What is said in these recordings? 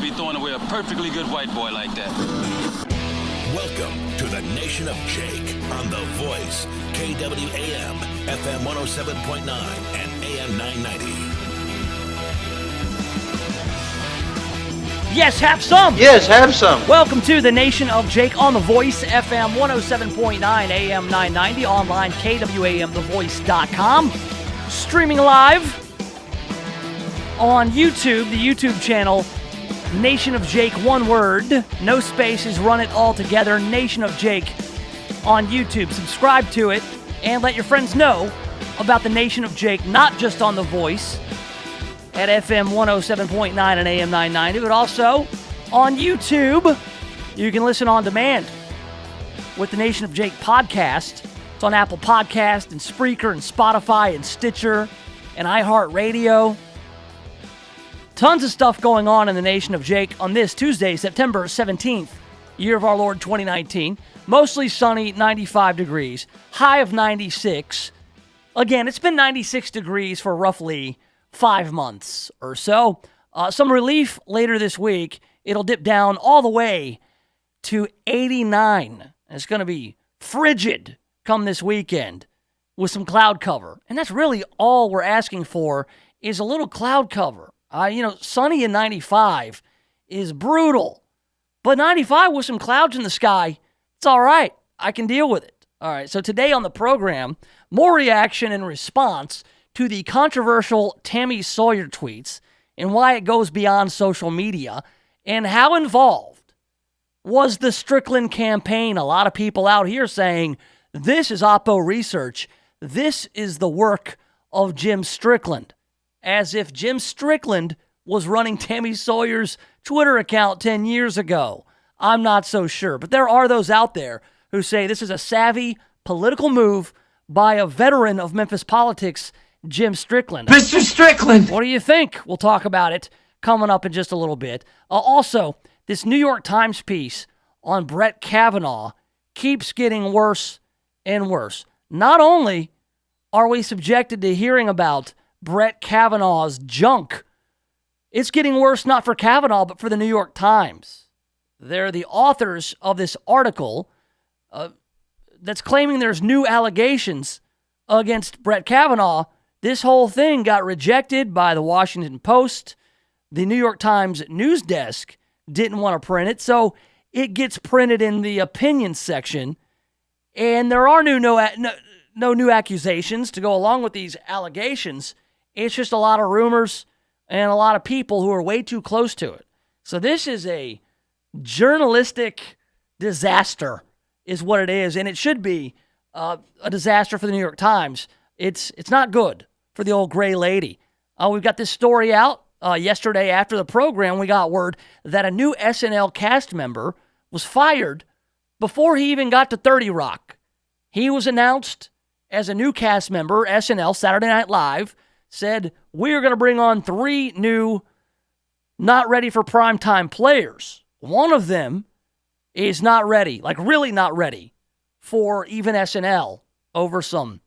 be throwing away a perfectly good white boy like that. Welcome to the Nation of Jake on The Voice, KWAM, FM 107.9 and AM 990. Yes, have some. Yes, have some. Welcome to the Nation of Jake on The Voice, FM 107.9, AM 990, online, KWAMTheVoice.com. Streaming live on YouTube, the YouTube channel, Nation of Jake, one word, no spaces, run it all together, Nation of Jake on YouTube. Subscribe to it and let your friends know about the Nation of Jake, not just on The Voice at FM 107.9 and AM 990, but also on YouTube. You can listen on demand with the Nation of Jake podcast. It's on Apple Podcast and Spreaker and Spotify and Stitcher and iHeartRadio. Tons of stuff going on in the Nation of Jake on this Tuesday, September 17th, year of our Lord 2019. Mostly sunny, 95 degrees, high of 96. Again, it's been 96 degrees for roughly 5 months or so. Some relief later this week. It'll dip down all the way to 89. It's going to be frigid come this weekend with some cloud cover. And that's really all we're asking for is a little cloud cover. Sunny and 95 is brutal. But 95 with some clouds in the sky, it's all right. I can deal with it. All right, so today on the program, more reaction and response to the controversial Tammy Sawyer tweets and why it goes beyond social media and how involved was the Strickland campaign. A lot of people out here saying this is Oppo research. This is the work of Jim Strickland, as if Jim Strickland was running Tammy Sawyer's Twitter account 10 years ago. I'm not so sure, but there are those out there who say this is a savvy political move by a veteran of Memphis politics, Jim Strickland. Mr. Strickland! What do you think? We'll talk about it coming up in just a little bit. Also, this New York Times piece on Brett Kavanaugh keeps getting worse and worse. Not only are we subjected to hearing about Brett Kavanaugh's junk, it's getting worse not for Kavanaugh, but for the New York Times. They're the authors of this article that's claiming there's new allegations against Brett Kavanaugh. This whole thing got rejected by the Washington Post. The New York Times news desk didn't want to print it, so it gets printed in the opinion section. And there are no new accusations to go along with these allegations. It's just a lot of rumors and a lot of people who are way too close to it. So this is a journalistic disaster is what it is, and it should be a disaster for the New York Times. It's not good for the old gray lady. We've got this story out. Yesterday after the program, we got word that a new SNL cast member was fired before he even got to 30 Rock. He was announced as a new cast member. SNL, Saturday Night Live, said, we're going to bring on 3 new not ready for primetime players. One of them is not ready, like really not ready for even SNL over some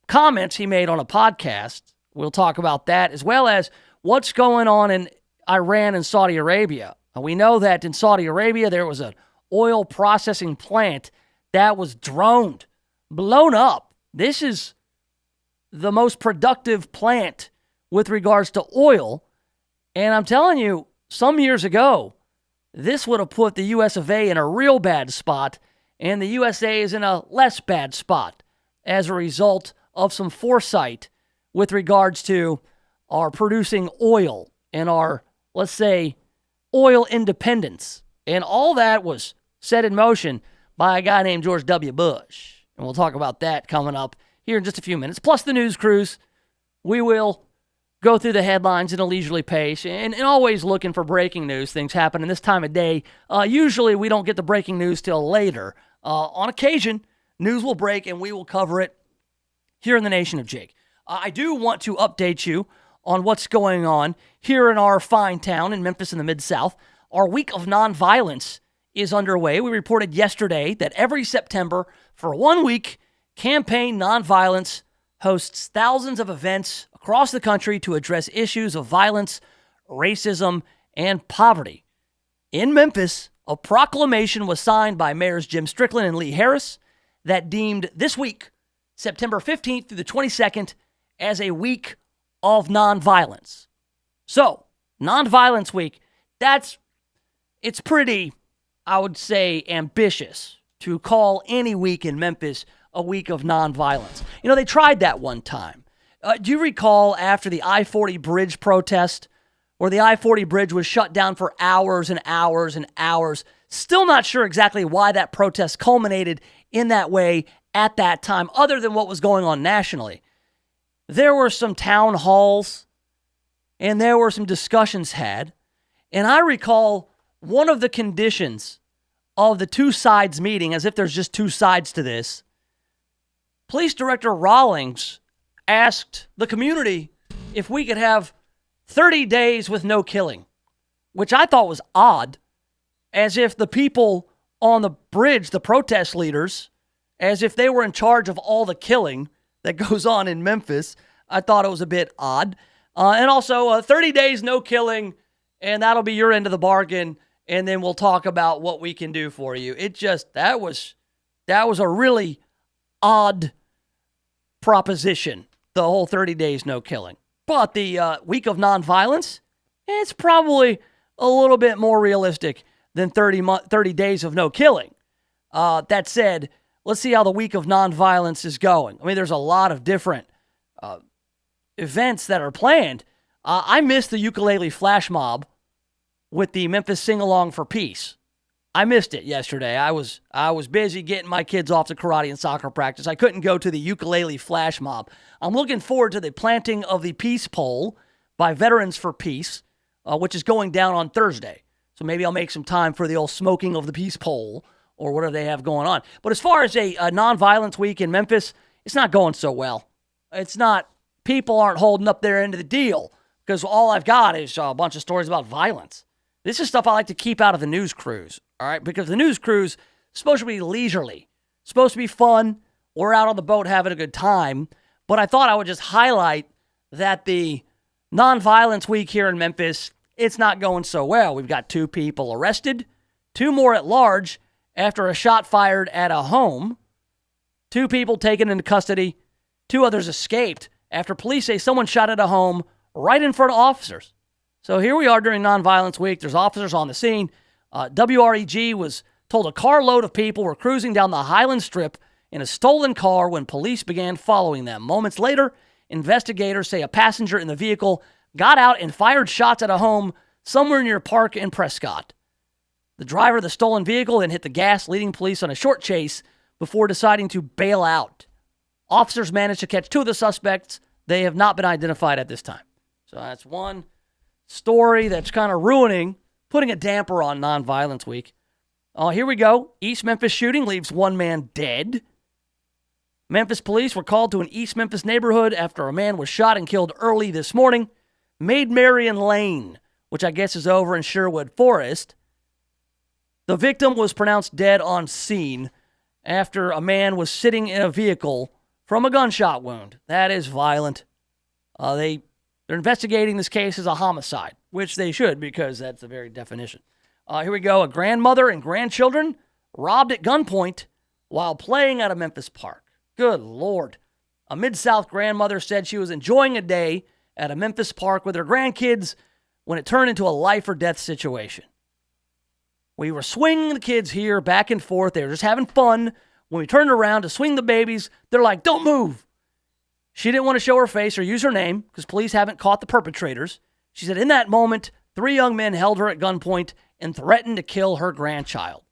comments he made on a podcast. We'll talk about that, as well as what's going on in Iran and Saudi Arabia. We know that in Saudi Arabia, there was an oil processing plant that was droned, blown up. This is the most productive plant with regards to oil. And I'm telling you, some years ago, this would have put the US of A in a real bad spot, and the USA is in a less bad spot as a result of some foresight with regards to our producing oil and our, let's say, oil independence. And all that was set in motion by a guy named George W. Bush. And we'll talk about that coming up here in just a few minutes. Plus the news cruise. We will go through the headlines in a leisurely pace and always looking for breaking news. Things happen in this time of day. Usually we don't get the breaking news till later. On occasion, news will break and we will cover it here in the Nation of Jake. I do want to update you on what's going on here in our fine town in Memphis in the Mid-South. Our week of nonviolence is underway. We reported yesterday that every September for 1 week, Campaign Nonviolence hosts thousands of events across the country to address issues of violence, racism, and poverty. in Memphis, a proclamation was signed by Mayors Jim Strickland and Lee Harris that deemed this week, September 15th through the 22nd, as a week of nonviolence. So, Nonviolence Week, it's pretty, I would say, ambitious to call any week in Memphis a week of nonviolence. You know, they tried that one time. Do you recall after the I-40 bridge protest, where the I-40 bridge was shut down for hours and hours and hours? Still not sure exactly why that protest culminated in that way at that time, other than what was going on nationally. There were some town halls, and there were some discussions had. And I recall one of the conditions of the two sides meeting, as if there's just two sides to this, Police Director Rawlings asked the community if we could have 30 days with no killing, which I thought was odd, as if the people on the bridge, the protest leaders, as if they were in charge of all the killing that goes on in Memphis. I thought it was a bit odd. And also 30 days, no killing, and that'll be your end of the bargain, and then we'll talk about what we can do for you. It just, that was a really odd proposition, the whole 30 days, no killing. But the week of nonviolence, it's probably a little bit more realistic than 30 days of no killing. That said, let's see how the week of nonviolence is going. I mean, there's a lot of different events that are planned. I missed the ukulele flash mob with the Memphis Sing-Along for Peace. I missed it yesterday. I was busy getting my kids off to karate and soccer practice. I couldn't go to the ukulele flash mob. I'm looking forward to the planting of the peace pole by Veterans for Peace, which is going down on Thursday. So maybe I'll make some time for the old smoking of the peace pole or whatever they have going on. But as far as a nonviolence week in Memphis, it's not going so well. It's not. People aren't holding up their end of the deal because all I've got is a bunch of stories about violence. This is stuff I like to keep out of the news crews, all right? Because the news crews is supposed to be leisurely, supposed to be fun. We're out on the boat having a good time. But I thought I would just highlight that the nonviolence week here in Memphis, it's not going so well. We've got 2 people arrested, 2 more at large after a shot fired at a home, 2 people taken into custody, 2 others escaped after police say someone shot at a home right in front of officers. So here we are during Nonviolence Week. There's officers on the scene. WREG was told a carload of people were cruising down the Highland Strip in a stolen car when police began following them. Moments later, investigators say a passenger in the vehicle got out and fired shots at a home somewhere near Park and Prescott. The driver of the stolen vehicle then hit the gas, leading police on a short chase before deciding to bail out. Officers managed to catch 2 of the suspects. They have not been identified at this time. So that's one story that's kind of putting a damper on Nonviolence Week. Here we go. East Memphis shooting leaves 1 man dead. Memphis police were called to an East Memphis neighborhood after a man was shot and killed early this morning. Maid Marian Lane, which I guess is over in Sherwood Forest. The victim was pronounced dead on scene after a man was sitting in a vehicle from a gunshot wound. That is violent. They're investigating this case as a homicide, which they should because that's the very definition. Here we go. A grandmother and grandchildren robbed at gunpoint while playing at a Memphis park. Good Lord. A Mid-South grandmother said she was enjoying a day at a Memphis park with her grandkids when it turned into a life-or-death situation. We were swinging the kids here back and forth. They were just having fun. When we turned around to swing the babies, they're like, "Don't move." She didn't want to show her face or use her name because police haven't caught the perpetrators. She said in that moment, 3 young men held her at gunpoint and threatened to kill her grandchild.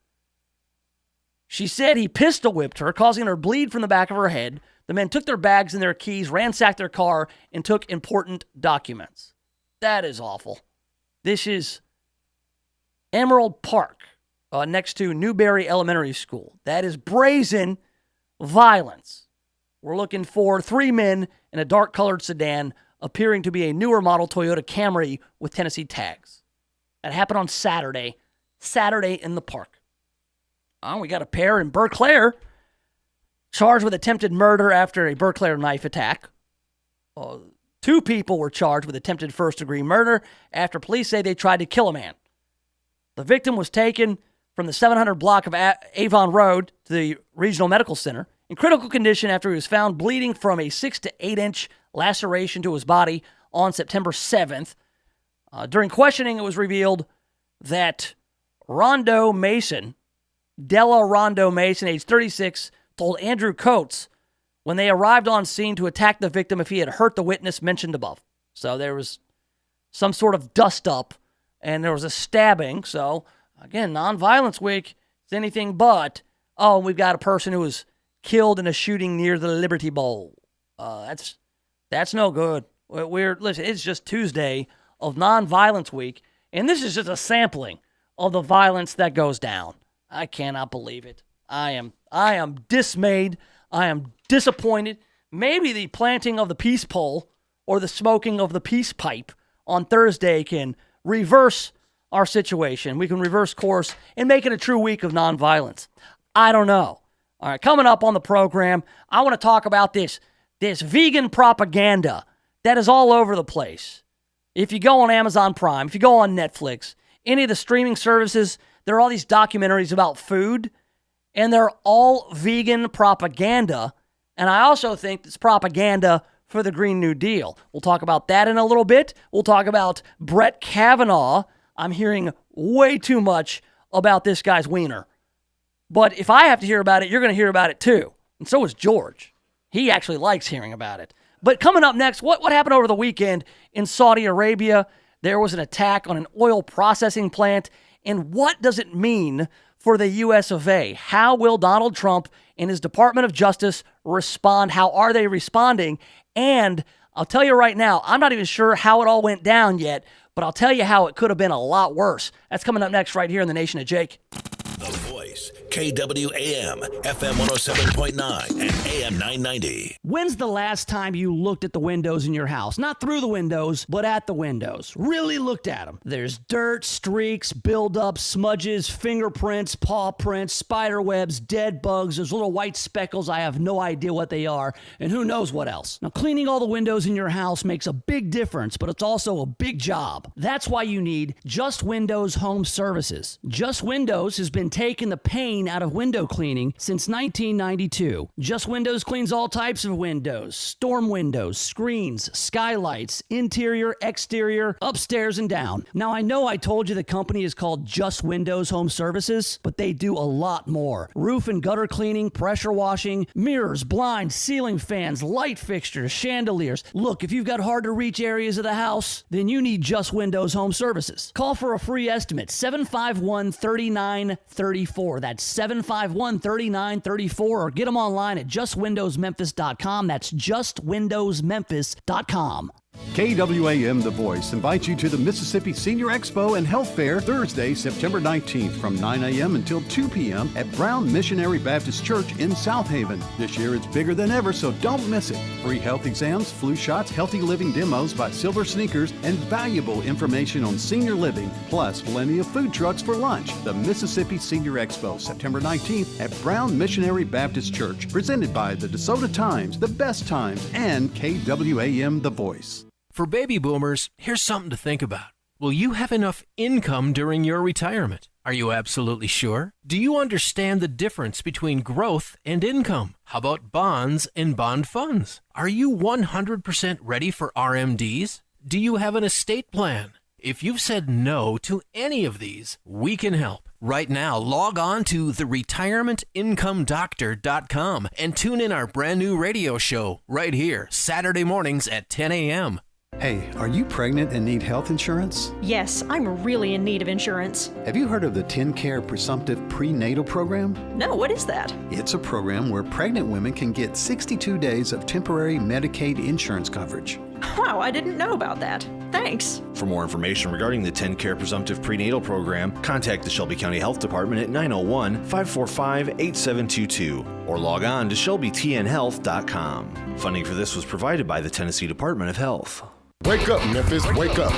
She said he pistol-whipped her, causing her to bleed from the back of her head. The men took their bags and their keys, ransacked their car, and took important documents. That is awful. This is Emerald Park, next to Newberry Elementary School. That is brazen violence. We're looking for 3 men in a dark-colored sedan appearing to be a newer model Toyota Camry with Tennessee tags. That happened on Saturday in the park. We got a pair in Berkeley charged with attempted murder after a Berkeley knife attack. 2 people were charged with attempted first-degree murder after police say they tried to kill a man. The victim was taken from the 700 block of Avon Road to the Regional Medical Center in critical condition after he was found bleeding from a 6 to 8 inch laceration to his body on September 7th. During questioning, it was revealed that Della Rondo Mason, age 36, told Andrew Coates when they arrived on scene to attack the victim if he had hurt the witness mentioned above. So there was some sort of dust-up, and there was a stabbing. So, again, Nonviolence Week is anything but, we've got a person who was killed in a shooting near the Liberty Bowl. That's no good. Listen, it's just Tuesday of Nonviolence Week, and this is just a sampling of the violence that goes down. I cannot believe it. I am dismayed. I am disappointed. Maybe the planting of the peace pole or the smoking of the peace pipe on Thursday can reverse our situation. We can reverse course and make it a true week of nonviolence. I don't know. All right, coming up on the program, I want to talk about this vegan propaganda that is all over the place. If you go on Amazon Prime, if you go on Netflix, any of the streaming services, there are all these documentaries about food, and they're all vegan propaganda. And I also think it's propaganda for the Green New Deal. We'll talk about that in a little bit. We'll talk about Brett Kavanaugh. I'm hearing way too much about this guy's wiener. But if I have to hear about it, you're going to hear about it too. And so is George. He actually likes hearing about it. But coming up next, what happened over the weekend in Saudi Arabia? There was an attack on an oil processing plant. And what does it mean for the U.S. of A? How will Donald Trump and his Department of Justice respond? How are they responding? And I'll tell you right now, I'm not even sure how it all went down yet, but I'll tell you how it could have been a lot worse. That's coming up next right here in the Nation of Jake. The Voice, KWAM, FM 107.9 and AM 990. When's the last time you looked at the windows in your house? Not through the windows, but at the windows. Really looked at them. There's dirt, streaks, buildup, smudges, fingerprints, paw prints, spider webs, dead bugs. There's little white speckles. I have no idea what they are, and who knows what else. Now, cleaning all the windows in your house makes a big difference, but it's also a big job. That's why you need Just Windows Home Services. Just Windows has been taking the pain out of window cleaning since 1992. Just Windows cleans all types of windows, storm windows, screens, skylights, interior, exterior, upstairs and down. Now, I know I told you the company is called Just Windows Home Services, but they do a lot more. Roof and gutter cleaning, pressure washing, mirrors, blinds, ceiling fans, light fixtures, chandeliers. Look, if you've got hard to reach areas of the house, then you need Just Windows Home Services. Call for a free estimate, 751-3934. That's 751-3934, or get them online at justwindowsmemphis.com. That's justwindowsmemphis.com. KWAM The Voice invites you to the Mississippi Senior Expo and Health Fair Thursday, September 19th from 9 a.m. until 2 p.m. at Brown Missionary Baptist Church in South Haven. This year it's bigger than ever, so don't miss it. Free health exams, flu shots, healthy living demos by Silver Sneakers, and valuable information on senior living, plus plenty of food trucks for lunch. The Mississippi Senior Expo, September 19th at Brown Missionary Baptist Church, presented by the DeSoto Times, The Best Times, and KWAM The Voice. For baby boomers, here's something to think about. Will you have enough income during your retirement? Are you absolutely sure? Do you understand the difference between growth and income? How about bonds and bond funds? Are you 100% ready for RMDs? Do you have an estate plan? If you've said no to any of these, we can help. Right now, log on to theretirementincomeDoctor.com and tune in our brand new radio show right here, Saturday mornings at 10 a.m. Hey, are you pregnant and need health insurance? Yes, I'm really in need of insurance. Have you heard of the TennCare Presumptive Prenatal Program? No, what is that? It's a program where pregnant women can get 62 days of temporary Medicaid insurance coverage. Wow, I didn't know about that. Thanks. For more information regarding the TennCare Presumptive Prenatal Program, contact the Shelby County Health Department at 901-545-8722 or log on to shelbytnhealth.com. Funding for this was provided by the Tennessee Department of Health. Wake up, Memphis, wake up.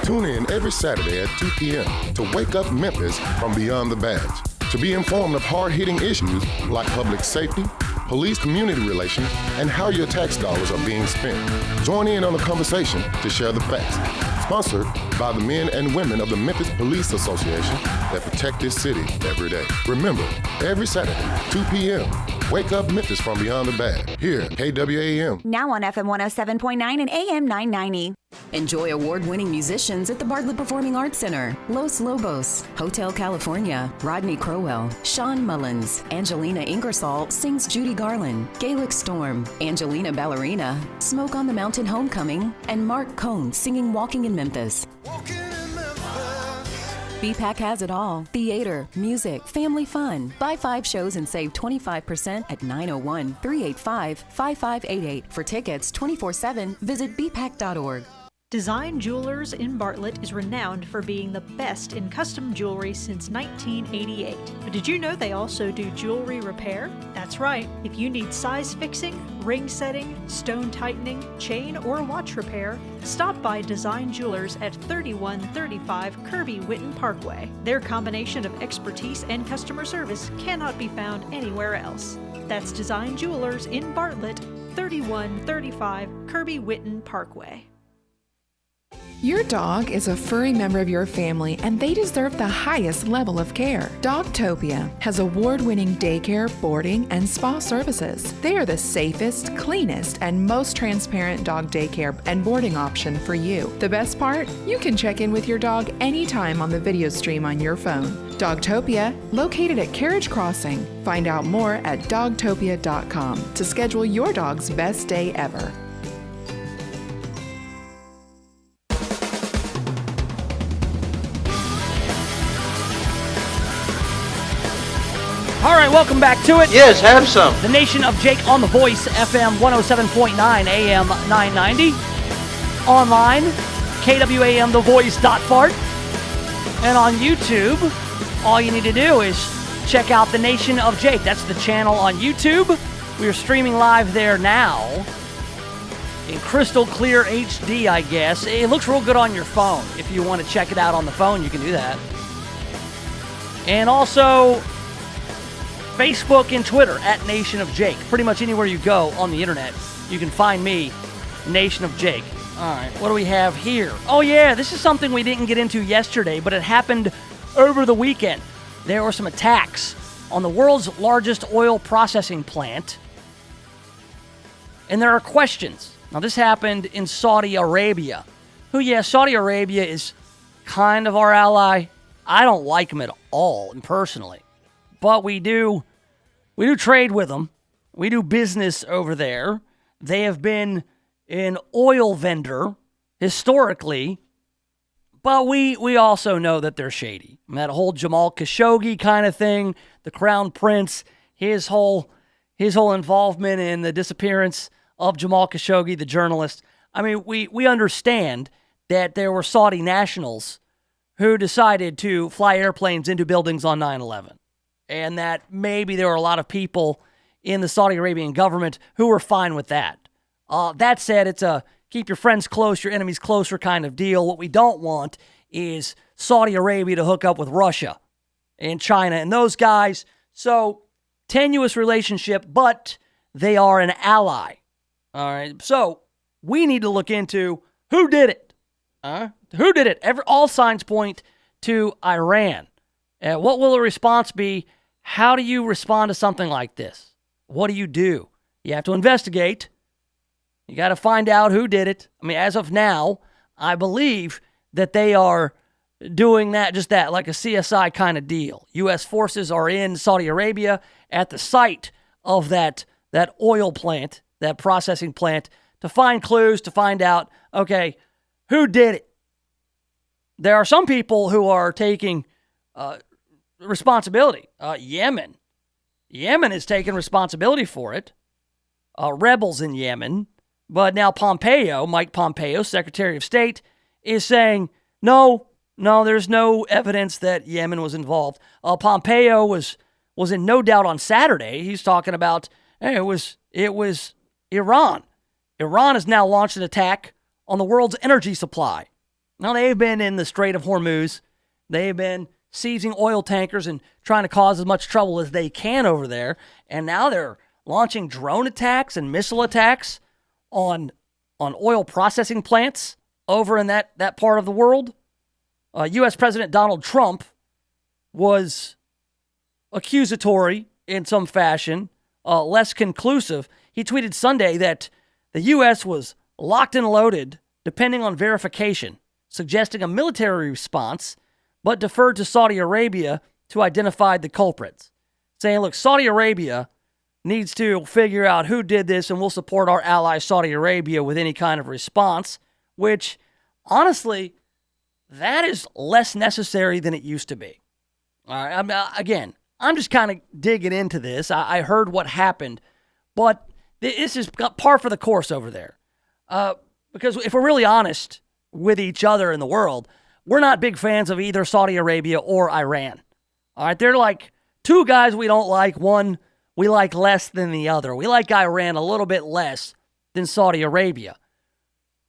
Tune in every Saturday at 2 p.m. to Wake Up Memphis from Beyond the Badge. To be informed of hard-hitting issues like public safety, police-community relations, and how your tax dollars are being spent. Join in on the conversation to share the facts. Sponsored by the men and women of the Memphis Police Association that protect this city every day. Remember, every Saturday, 2 p.m., Wake Up Memphis from Beyond the Badge. Here, KWAM. Now on FM 107.9 and AM 990. Enjoy award-winning musicians at the Bartlett Performing Arts Center. Los Lobos, Hotel California, Rodney Crowell, Sean Mullins, Angelina Ingersoll sings Judy Garland, Gaelic Storm, Angelina Ballerina, Smoke on the Mountain Homecoming, and Mark Cohn singing Walking in Memphis. BPAC has it all. Theater, music, family fun. Buy 5 shows and save 25% at 901-385-5588. For tickets 24/7, visit bpac.org. Design Jewelers in Bartlett is renowned for being the best in custom jewelry since 1988. But did you know they also do jewelry repair? That's right. If you need size fixing, ring setting, stone tightening, chain or watch repair, stop by Design Jewelers at 3135 Kirby Whitten Parkway. Their combination of expertise and customer service cannot be found anywhere else. That's Design Jewelers in Bartlett, 3135 Kirby Whitten Parkway. Your dog is a furry member of your family, and they deserve the highest level of care. Dogtopia has award-winning daycare, boarding, and spa services. They are the safest, cleanest, and most transparent dog daycare and boarding option for you. The best part? You can check in with your dog anytime on the video stream on your phone. Dogtopia, located at Carriage Crossing. Find out more at dogtopia.com to schedule your dog's best day ever. All right, welcome back to it. Yes, have some. The Nation of Jake on The Voice, FM 107.9, AM 990. Online, KWAMTheVoice.fart. And on YouTube, all you need to do is check out The Nation of Jake. That's the channel on YouTube. We are streaming live there now in crystal clear HD, I guess. It looks real good on your phone. If you want to check it out on the phone, you can do that. And also Facebook and Twitter at Nation of Jake. Pretty much anywhere you go on the internet, you can find me, Nation of Jake. All right, what do we have here? Oh yeah, this is something we didn't get into yesterday, but it happened over the weekend. There were some attacks on the world's largest oil processing plant, and there are questions. Now this happened in Saudi Arabia. Saudi Arabia is kind of our ally. I don't like them at all, personally. But we do trade with them. We do business over there. They have been an oil vendor historically, but we also know that they're shady. And that whole Jamal Khashoggi kind of thing, the Crown Prince, his whole involvement in the disappearance of Jamal Khashoggi, the journalist. I mean, we understand that there were Saudi nationals who decided to fly airplanes into buildings on 9/11. And that maybe there were a lot of people in the Saudi Arabian government who were fine with that. That said, it's a keep your friends close, your enemies closer kind of deal. What we don't want is Saudi Arabia to hook up with Russia and China and those guys. So, tenuous relationship, but they are an ally. All right, so we need to look into who did it. Who did it? All signs point to Iran. What will the response be? How do you respond to something like this? What do? You have to investigate. You got to find out who did it. I mean, as of now, I believe that they are doing just that, like a CSI kind of deal. U.S. forces are in Saudi Arabia at the site of that oil plant, that processing plant, to find clues, to find out, okay, who did it? There are some people who are taking responsibility. Yemen is taking responsibility for it. Rebels in Yemen. But now Mike Pompeo, Secretary of State, is saying, no, there's no evidence that Yemen was involved. Pompeo was in no doubt on Saturday. He's talking about, hey, it was Iran. Iran has now launched an attack on the world's energy supply. Now, they've been in the Strait of Hormuz. They've been seizing oil tankers and trying to cause as much trouble as they can over there. And now they're launching drone attacks and missile attacks on oil processing plants over in that part of the world. U.S. President Donald Trump was accusatory in some fashion, less conclusive. He tweeted Sunday that the U.S. was locked and loaded, depending on verification, suggesting a military response, but deferred to Saudi Arabia to identify the culprits, saying, look, Saudi Arabia needs to figure out who did this, and we'll support our ally Saudi Arabia with any kind of response, which, honestly, that is less necessary than it used to be. All right, I'm just kind of digging into this. I heard what happened, but this is par for the course over there. Because if we're really honest with each other in the world, we're not big fans of either Saudi Arabia or Iran. All right, they're like two guys we don't like. One we like less than the other. We like Iran a little bit less than Saudi Arabia.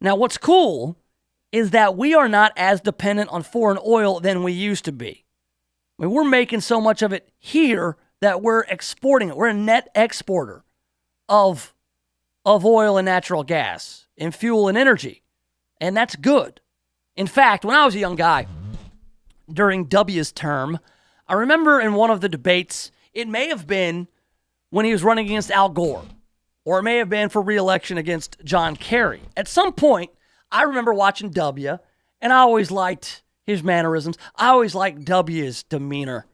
Now, what's cool is that we are not as dependent on foreign oil than we used to be. I mean, we're making so much of it here that we're exporting it. We're a net exporter of oil and natural gas and fuel and energy. And that's good. In fact, when I was a young guy, during W's term, I remember in one of the debates, it may have been when he was running against Al Gore, or it may have been for re-election against John Kerry. At some point, I remember watching W, and I always liked his mannerisms. I always liked W's demeanor.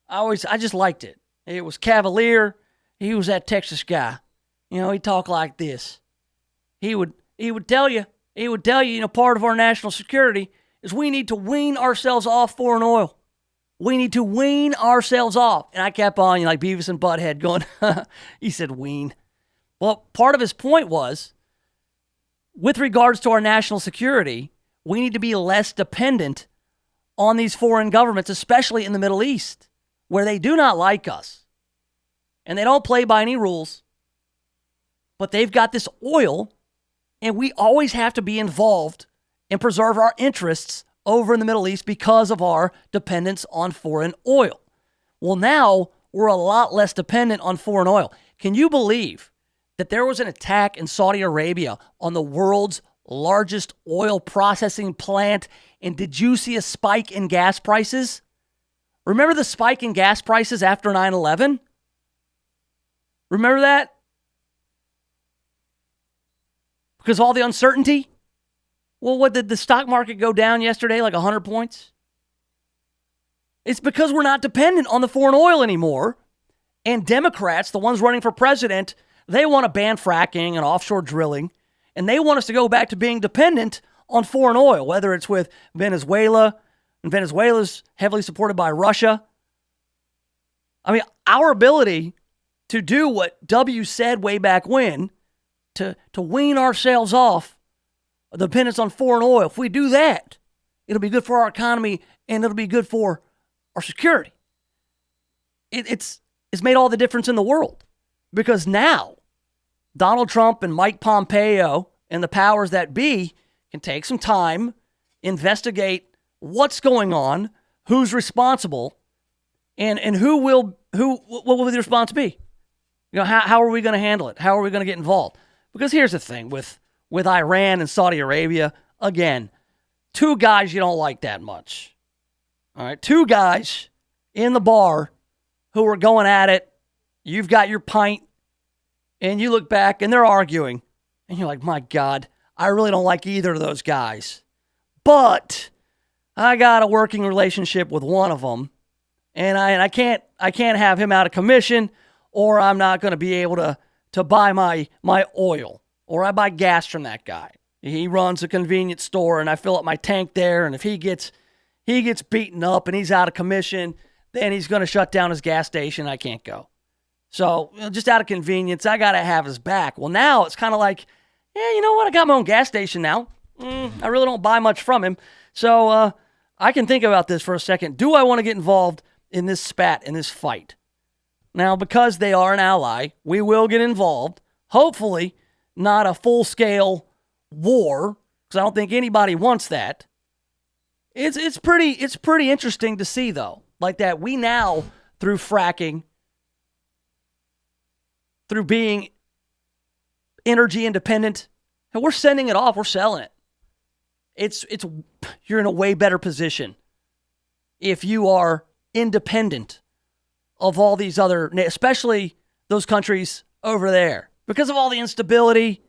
I just liked it. It was cavalier. He was that Texas guy. You know, he talked like this. He would tell you, part of our national security is we need to wean ourselves off foreign oil. We need to wean ourselves off. And I kept on, like Beavis and Butthead going, he said wean. Well, part of his point was, with regards to our national security, we need to be less dependent on these foreign governments, especially in the Middle East, where they do not like us. And they don't play by any rules. But they've got this oil, and we always have to be involved and preserve our interests over in the Middle East because of our dependence on foreign oil. Well, now we're a lot less dependent on foreign oil. Can you believe that there was an attack in Saudi Arabia on the world's largest oil processing plant? And did you see a spike in gas prices? Remember the spike in gas prices after 9/11? Remember that? Because of all the uncertainty? Well, what did the stock market go down yesterday, like 100 points? It's because we're not dependent on the foreign oil anymore. And Democrats, the ones running for president, they want to ban fracking and offshore drilling. And they want us to go back to being dependent on foreign oil, whether it's with Venezuela, and Venezuela's heavily supported by Russia. I mean, our ability to do what W said way back when, to wean ourselves off the dependence on foreign oil, if we do that, it'll be good for our economy and it'll be good for our security. It's made all the difference in the world, because now Donald Trump and Mike Pompeo and the powers that be can take some time, investigate what's going on, who's responsible, and what will the response be? You know, how are we going to handle it? How are we going to get involved? Because here's the thing with Iran and Saudi Arabia, again, two guys you don't like that much. All right, two guys in the bar who are going at it. You've got your pint, and you look back, and they're arguing. And you're like, my God, I really don't like either of those guys. But I got a working relationship with one of them, and I can't have him out of commission, or I'm not going to be able to buy my oil, or I buy gas from that guy. He runs a convenience store, and I fill up my tank there, and if he gets beaten up and he's out of commission, then he's going to shut down his gas station. I can't go. So just out of convenience, I got to have his back. Well, now it's kind of like, yeah, you know what? I got my own gas station now. I really don't buy much from him. So I can think about this for a second. Do I want to get involved in this spat, in this fight? Now, because they are an ally, we will get involved. Hopefully, not a full-scale war, because I don't think anybody wants that. It's pretty interesting to see, though, like that we now, through fracking, through being energy independent, and we're sending it off, we're selling it. you're in a way better position if you are independent of all these other, especially those countries over there, because of all the instability.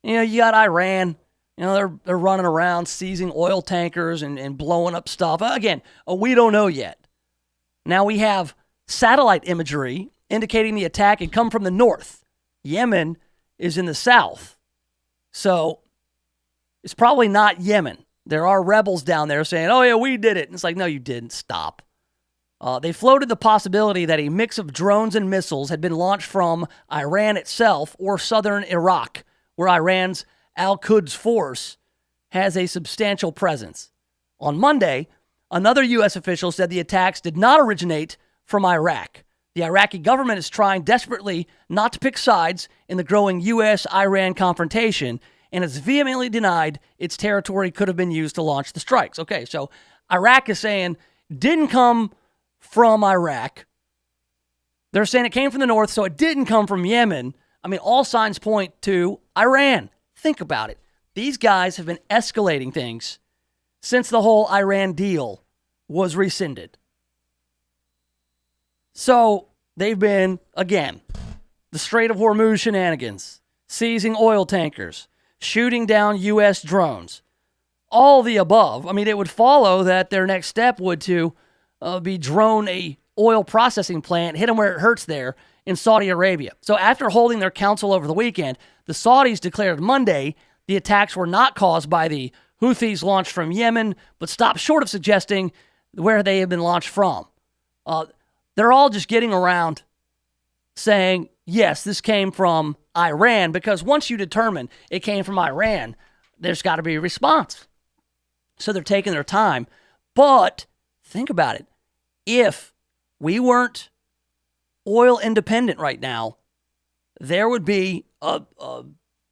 You got Iran. They're running around seizing oil tankers and blowing up stuff. Again, we don't know yet. Now we have satellite imagery indicating the attack had come from the north. Yemen is in the south. So it's probably not Yemen. There are rebels down there saying, oh, yeah, we did it. And it's like, no, you didn't. Stop. They floated the possibility that a mix of drones and missiles had been launched from Iran itself or southern Iraq, where Iran's Al-Quds force has a substantial presence. On Monday, another U.S. official said the attacks did not originate from Iraq. The Iraqi government is trying desperately not to pick sides in the growing U.S.-Iran confrontation and has vehemently denied its territory could have been used to launch the strikes. Okay, so Iraq is saying didn't come from Iraq. They're saying it came from the north, so it didn't come from Yemen. I mean, all signs point to Iran. Think about it. These guys have been escalating things since the whole Iran deal was rescinded. So they've been, again, the Strait of Hormuz shenanigans, seizing oil tankers, shooting down U.S. drones, all the above. I mean, it would follow that their next step would to be drone a oil processing plant, hit them where it hurts there in Saudi Arabia. So after holding their council over the weekend, the Saudis declared Monday the attacks were not caused by the Houthis launched from Yemen, but stopped short of suggesting where they have been launched from. They're all just getting around saying, yes, this came from Iran, because once you determine it came from Iran, there's got to be a response. So they're taking their time. But think about it. If we weren't oil independent right now, there would be a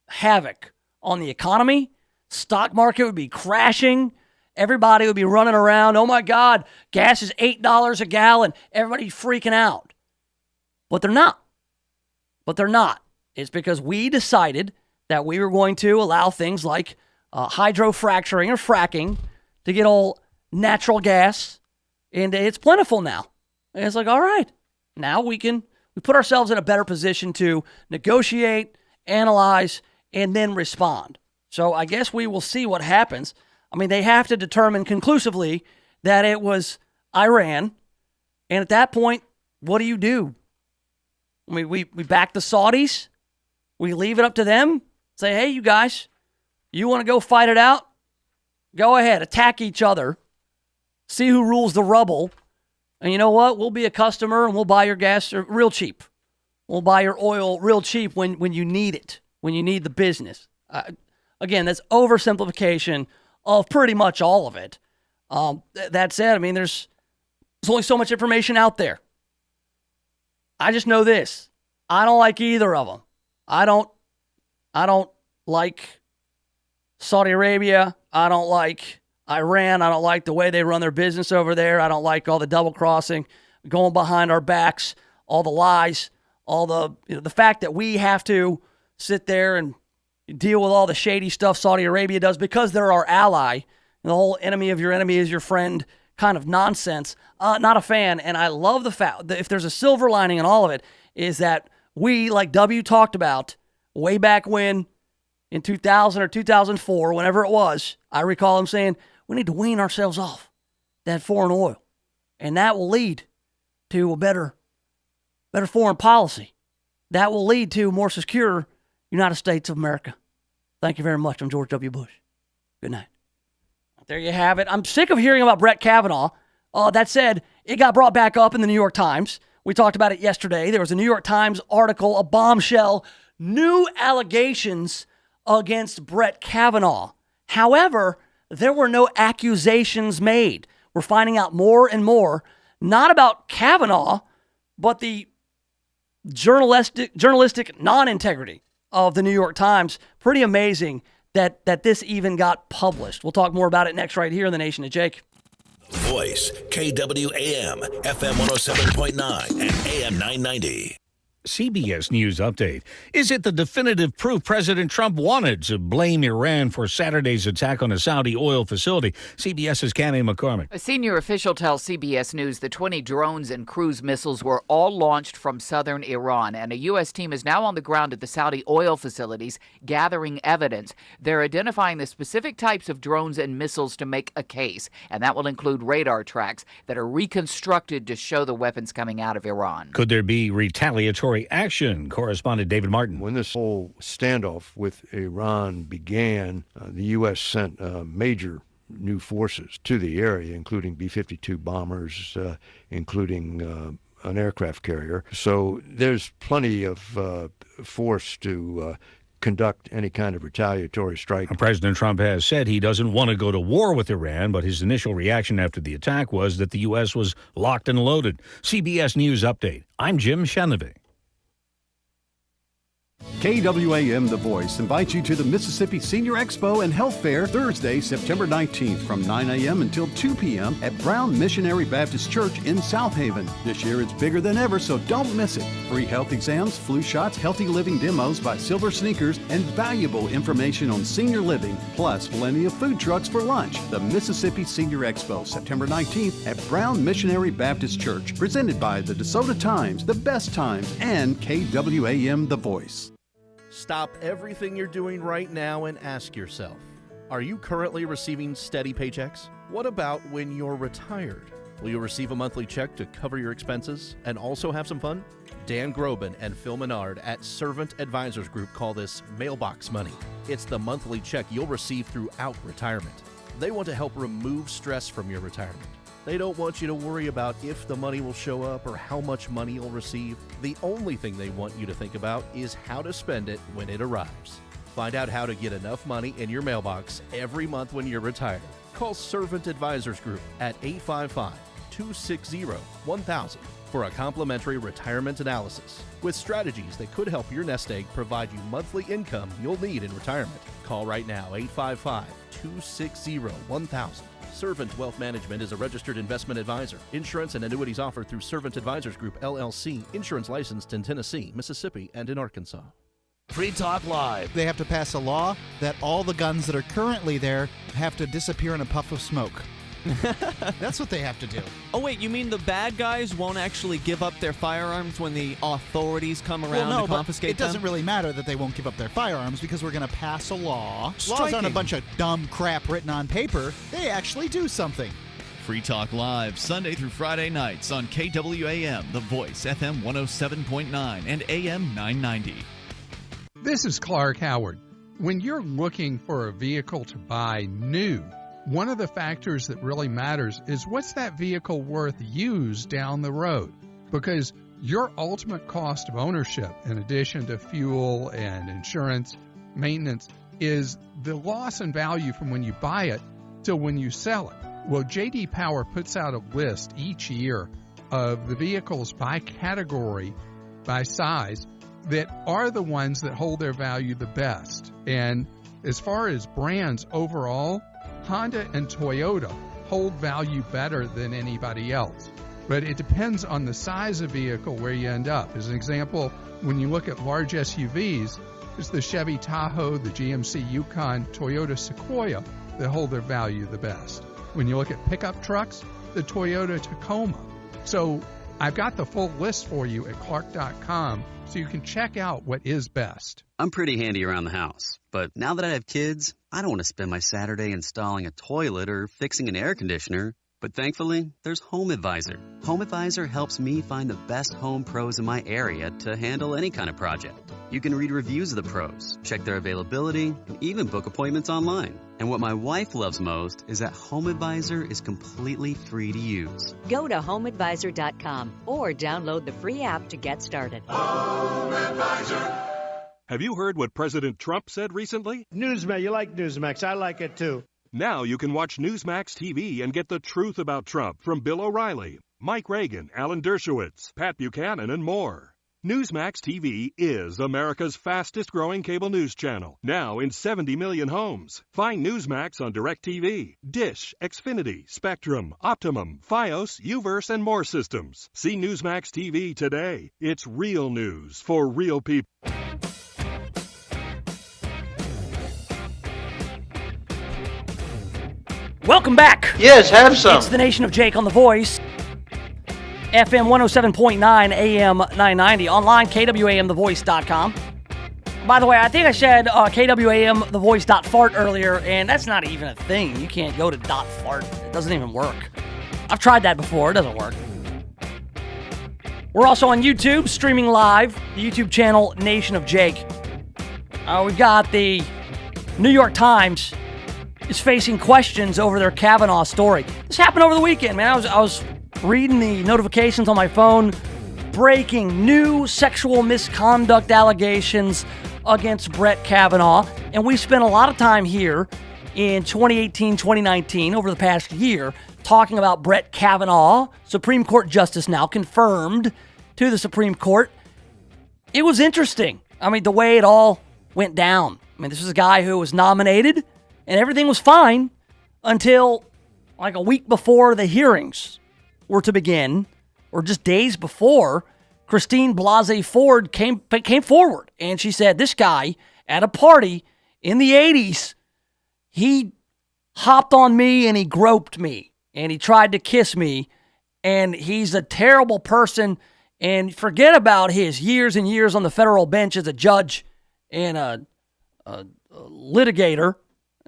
havoc on the economy. Stock market would be crashing. Everybody would be running around. Oh my God, gas is $8 a gallon. Everybody's freaking out. But they're not. It's because we decided that we were going to allow things like hydrofracturing or fracking to get all natural gas. And it's plentiful now. And it's like, all right, now we put ourselves in a better position to negotiate, analyze, and then respond. So I guess we will see what happens. I mean, they have to determine conclusively that it was Iran. And at that point, what do you do? I mean, we back the Saudis. We leave it up to them. Say, hey, you guys, you want to go fight it out? Go ahead, attack each other. See who rules the rubble. And you know what? We'll be a customer and we'll buy your gas real cheap. We'll buy your oil real cheap when you need it, when you need the business. Again, that's oversimplification of pretty much all of it. That said, I mean, there's only so much information out there. I just know this. I don't like either of them. I don't like Saudi Arabia. I don't like Iran. I don't like the way they run their business over there. I don't like all the double crossing, going behind our backs, all the lies, all the fact that we have to sit there and deal with all the shady stuff Saudi Arabia does because they're our ally. And the whole enemy of your enemy is your friend kind of nonsense. Not a fan. And I love the fact that if there's a silver lining in all of it, is that we, like W talked about way back when in 2000 or 2004, whenever it was, I recall him saying, we need to wean ourselves off that foreign oil. And that will lead to a better foreign policy. That will lead to a more secure United States of America. Thank you very much. I'm George W. Bush. Good night. There you have it. I'm sick of hearing about Brett Kavanaugh. That said, it got brought back up in the New York Times. We talked about it yesterday. There was a New York Times article, a bombshell, new allegations against Brett Kavanaugh. However, there were no accusations made. We're finding out more and more, not about Kavanaugh, but the journalistic non-integrity of the New York Times. Pretty amazing that this even got published. We'll talk more about it next right here in the Nation of Jake. Voice, KWAM, FM 107.9 and AM 990. CBS News Update. Is it the definitive proof President Trump wanted to blame Iran for Saturday's attack on a Saudi oil facility? CBS's Candy McCormick. A senior official tells CBS News the 20 drones and cruise missiles were all launched from southern Iran, and a U.S. team is now on the ground at the Saudi oil facilities gathering evidence. They're identifying the specific types of drones and missiles to make a case, and that will include radar tracks that are reconstructed to show the weapons coming out of Iran. Could there be retaliatory action? Correspondent David Martin. When this whole standoff with Iran began, the U.S. sent major new forces to the area, including B-52 bombers, including an aircraft carrier. So there's plenty of force to conduct any kind of retaliatory strike. President Trump has said he doesn't want to go to war with Iran, but his initial reaction after the attack was that the U.S. was locked and loaded. CBS News Update. I'm Jim Chenevey. KWAM The Voice invites you to the Mississippi Senior Expo and Health Fair Thursday, September 19th from 9 a.m. until 2 p.m. at Brown Missionary Baptist Church in South Haven. This year it's bigger than ever, so don't miss it. Free health exams, flu shots, healthy living demos by Silver Sneakers, and valuable information on senior living, plus plenty of food trucks for lunch. The Mississippi Senior Expo, September 19th at Brown Missionary Baptist Church, presented by the DeSoto Times, The Best Times, and KWAM The Voice. Stop everything you're doing right now and ask yourself, are you currently receiving steady paychecks? What about when you're retired? Will you receive a monthly check to cover your expenses and also have some fun? Dan Groban and Phil Menard at Servant Advisors Group call this mailbox money. It's the monthly check you'll receive throughout retirement. They want to help remove stress from your retirement. They don't want you to worry about if the money will show up or how much money you'll receive. The only thing they want you to think about is how to spend it when it arrives. Find out how to get enough money in your mailbox every month when you're retired. Call Servant Advisors Group at 855-260-1000 for a complimentary retirement analysis with strategies that could help your nest egg provide you monthly income you'll need in retirement. Call right now, 855-260-1000. Servant Wealth Management is a registered investment advisor. Insurance and annuities offered through Servant Advisors Group, LLC. Insurance licensed in Tennessee, Mississippi, and in Arkansas. Free Talk Live. They have to pass a law that all the guns that are currently there have to disappear in a puff of smoke. That's what they have to do. Oh, wait, you mean the bad guys won't actually give up their firearms when the authorities come around to confiscate them? It doesn't really matter that they won't give up their firearms because we're going to pass a law. Striking. Laws aren't a bunch of dumb crap written on paper. They actually do something. Free Talk Live, Sunday through Friday nights on KWAM, The Voice, FM 107.9 and AM 990. This is Clark Howard. When you're looking for a vehicle to buy new, one of the factors that really matters is what's that vehicle worth used down the road? Because your ultimate cost of ownership, in addition to fuel and insurance, maintenance, is the loss in value from when you buy it till when you sell it. Well, J.D. Power puts out a list each year of the vehicles by category, by size, that are the ones that hold their value the best. And as far as brands overall, Honda and Toyota hold value better than anybody else. But it depends on the size of vehicle where you end up. As an example, when you look at large SUVs, it's the Chevy Tahoe, the GMC Yukon, Toyota Sequoia that hold their value the best. When you look at pickup trucks, the Toyota Tacoma. So I've got the full list for you at Clark.com so you can check out what is best. I'm pretty handy around the house, but now that I have kids, I don't want to spend my Saturday installing a toilet or fixing an air conditioner. But thankfully, there's Home Advisor. Home Advisor helps me find the best home pros in my area to handle any kind of project. You can read reviews of the pros, check their availability, and even book appointments online. And what my wife loves most is that Home Advisor is completely free to use. Go to HomeAdvisor.com or download the free app to get started. Home Advisor. Have you heard what President Trump said recently? Newsmax, you like Newsmax. I like it too. Now you can watch Newsmax TV and get the truth about Trump from Bill O'Reilly, Mike Reagan, Alan Dershowitz, Pat Buchanan, and more. Newsmax TV is America's fastest-growing cable news channel, now in 70 million homes. Find Newsmax on DirecTV, Dish, Xfinity, Spectrum, Optimum, Fios, Uverse, and more systems. See Newsmax TV today. It's real news for real people. Welcome back. Yes, have some. It's the Nation of Jake on The Voice. FM 107.9, AM 990. Online, KWAMTheVoice.com. By the way, I think I said KWAMTheVoice.fart earlier, and that's not even a thing. You can't go to .fart. It doesn't even work. I've tried that before. It doesn't work. We're also on YouTube, streaming live. The YouTube channel, Nation of Jake. We've got the New York Times is facing questions over their Kavanaugh story. This happened over the weekend, man. I was reading the notifications on my phone. Breaking new sexual misconduct allegations against Brett Kavanaugh. And we spent a lot of time here in 2018, 2019, over the past year, talking about Brett Kavanaugh, Supreme Court Justice now, confirmed to the Supreme Court. It was interesting. I mean, the way it all went down. I mean, this was a guy who was nominated, and everything was fine until like a week before the hearings were to begin, or just days before. Christine Blasey Ford came forward, and she said, this guy at a party in the 80s, he hopped on me and he groped me, and he tried to kiss me, and he's a terrible person, and forget about his years and years on the federal bench as a judge and a litigator,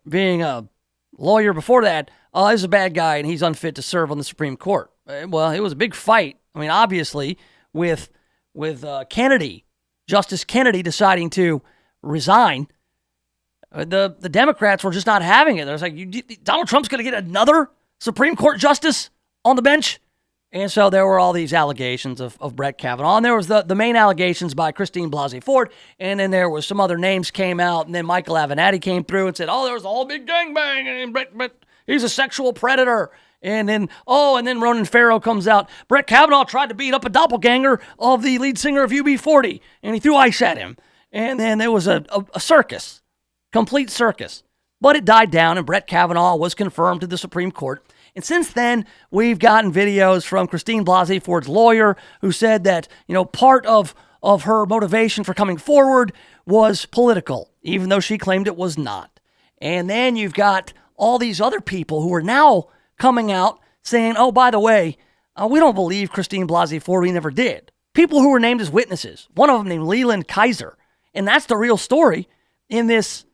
being a lawyer before that. He's a bad guy, and he's unfit to serve on the Supreme Court. Well, it was a big fight. I mean, obviously, with Kennedy, Justice Kennedy deciding to resign, the Democrats were just not having it. They're like, Donald Trump's going to get another Supreme Court justice on the bench? And so there were all these allegations of Brett Kavanaugh. And there was the main allegations by Christine Blasey Ford. And then there was some other names came out. And then Michael Avenatti came through and said, there was a whole big gangbang. And Brett, he's a sexual predator. And then Ronan Farrow comes out. Brett Kavanaugh tried to beat up a doppelganger of the lead singer of UB40. And he threw ice at him. And then there was a circus, complete circus. But it died down, and Brett Kavanaugh was confirmed to the Supreme Court. And since then, we've gotten videos from Christine Blasey Ford's lawyer, who said that, part of her motivation for coming forward was political, even though she claimed it was not. And then you've got all these other people who are now coming out saying, oh, by the way, we don't believe Christine Blasey Ford. We never did. People who were named as witnesses, one of them named Leland Kaiser. And that's the real story in this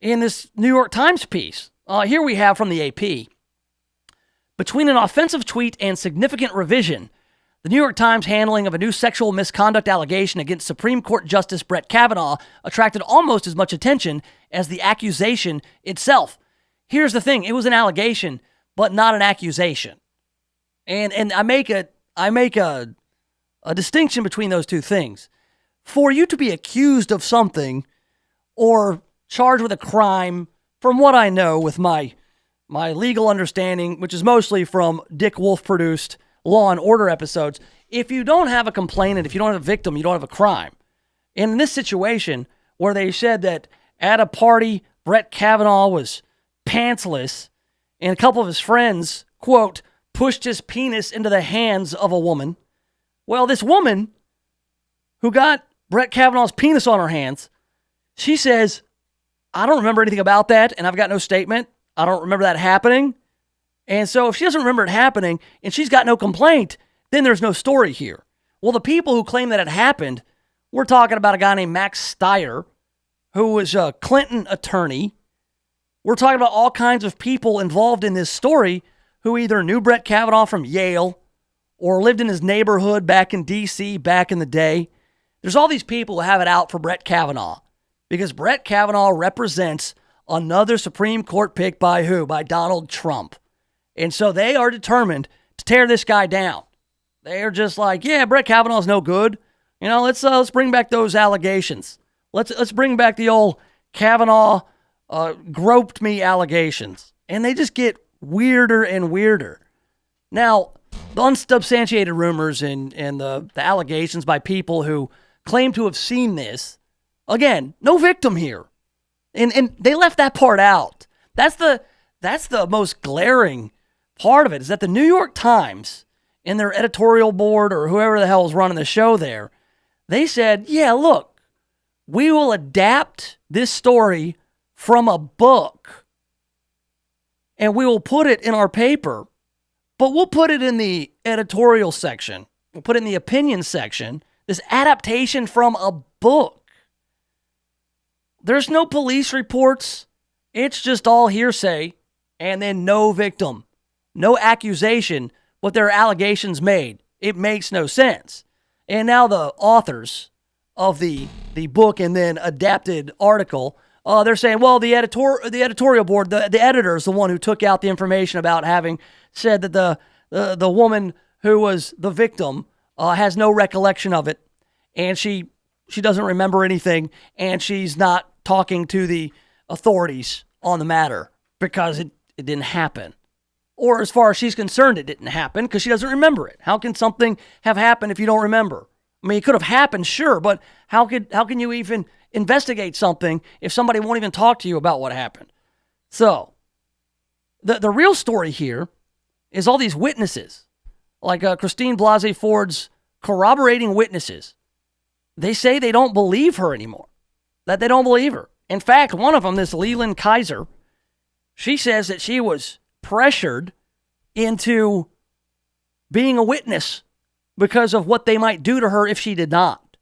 New York Times piece. Here we have from the AP. Between an offensive tweet and significant revision, the New York Times handling of a new sexual misconduct allegation against Supreme Court Justice Brett Kavanaugh attracted almost as much attention as the accusation itself. Here's the thing. It was an allegation, but not an accusation. And I make a distinction between those two things. For you to be accused of something or charged with a crime, from what I know with my legal understanding, which is mostly from Dick Wolf-produced Law and Order episodes, if you don't have a complainant, if you don't have a victim, you don't have a crime. And in this situation, where they said that at a party, Brett Kavanaugh was pantsless, and a couple of his friends, quote, pushed his penis into the hands of a woman. Well, this woman who got Brett Kavanaugh's penis on her hands, she says, I don't remember anything about that, and I've got no statement. I don't remember that happening. And so if she doesn't remember it happening and she's got no complaint, then there's no story here. Well, the people who claim that it happened, we're talking about a guy named Max Steyer, who was a Clinton attorney. We're talking about all kinds of people involved in this story who either knew Brett Kavanaugh from Yale or lived in his neighborhood back in D.C. back in the day. There's all these people who have it out for Brett Kavanaugh because Brett Kavanaugh represents another Supreme Court pick by who? By Donald Trump. And so they are determined to tear this guy down. They are just like, yeah, Brett Kavanaugh's no good. Let's bring back those allegations. Let's bring back the old Kavanaugh groped me allegations. And they just get weirder and weirder. Now, the unsubstantiated rumors and the allegations by people who claim to have seen this. Again, no victim here. And they left that part out. That's the most glaring part of it, is that the New York Times, in their editorial board or whoever the hell is running the show there, they said, yeah, look, we will adapt this story from a book and we will put it in our paper, but we'll put it in the editorial section. We'll put it in the opinion section. This adaptation from a book. There's no police reports. It's just all hearsay and then no victim, no accusation, but there are allegations made. It makes no sense. And now the authors of the book and then adapted article, they're saying, well, the editorial board, the editor is the one who took out the information about having said that the woman who was the victim has no recollection of it, and she doesn't remember anything, and she's not talking to the authorities on the matter because it didn't happen. Or as far as she's concerned, it didn't happen because she doesn't remember it. How can something have happened if you don't remember? I mean, it could have happened, sure, but how can you even investigate something if somebody won't even talk to you about what happened? So, the real story here is all these witnesses, like Christine Blasey Ford's corroborating witnesses. They say they don't believe her anymore, that they don't believe her. In fact, one of them, this Leland Kaiser, she says that she was pressured into being a witness because of what they might do to her if she did not.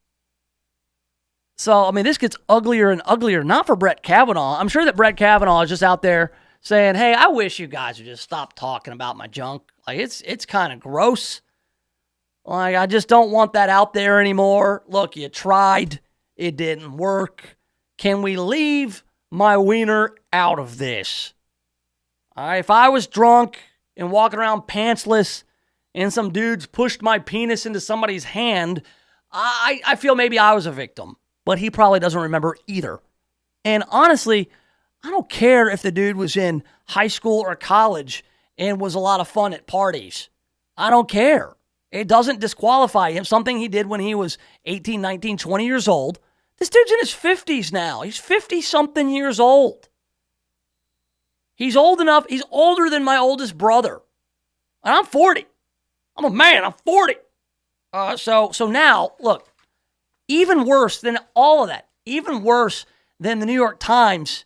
So, I mean, this gets uglier and uglier, not for Brett Kavanaugh. I'm sure that Brett Kavanaugh is just out there saying, hey, I wish you guys would just stop talking about my junk. Like, it's kind of gross. Like, I just don't want that out there anymore. Look, you tried. It didn't work. Can we leave my wiener out of this? All right, if I was drunk and walking around pantsless and some dudes pushed my penis into somebody's hand, I feel maybe I was a victim. But he probably doesn't remember either. And honestly, I don't care if the dude was in high school or college and was a lot of fun at parties. I don't care. It doesn't disqualify him. Something he did when he was 18, 19, 20 years old. This dude's in his 50s now. He's 50-something years old. He's old enough. He's older than my oldest brother. And I'm 40. I'm a man. I'm 40. So now, look, even worse than all of that, even worse than the New York Times,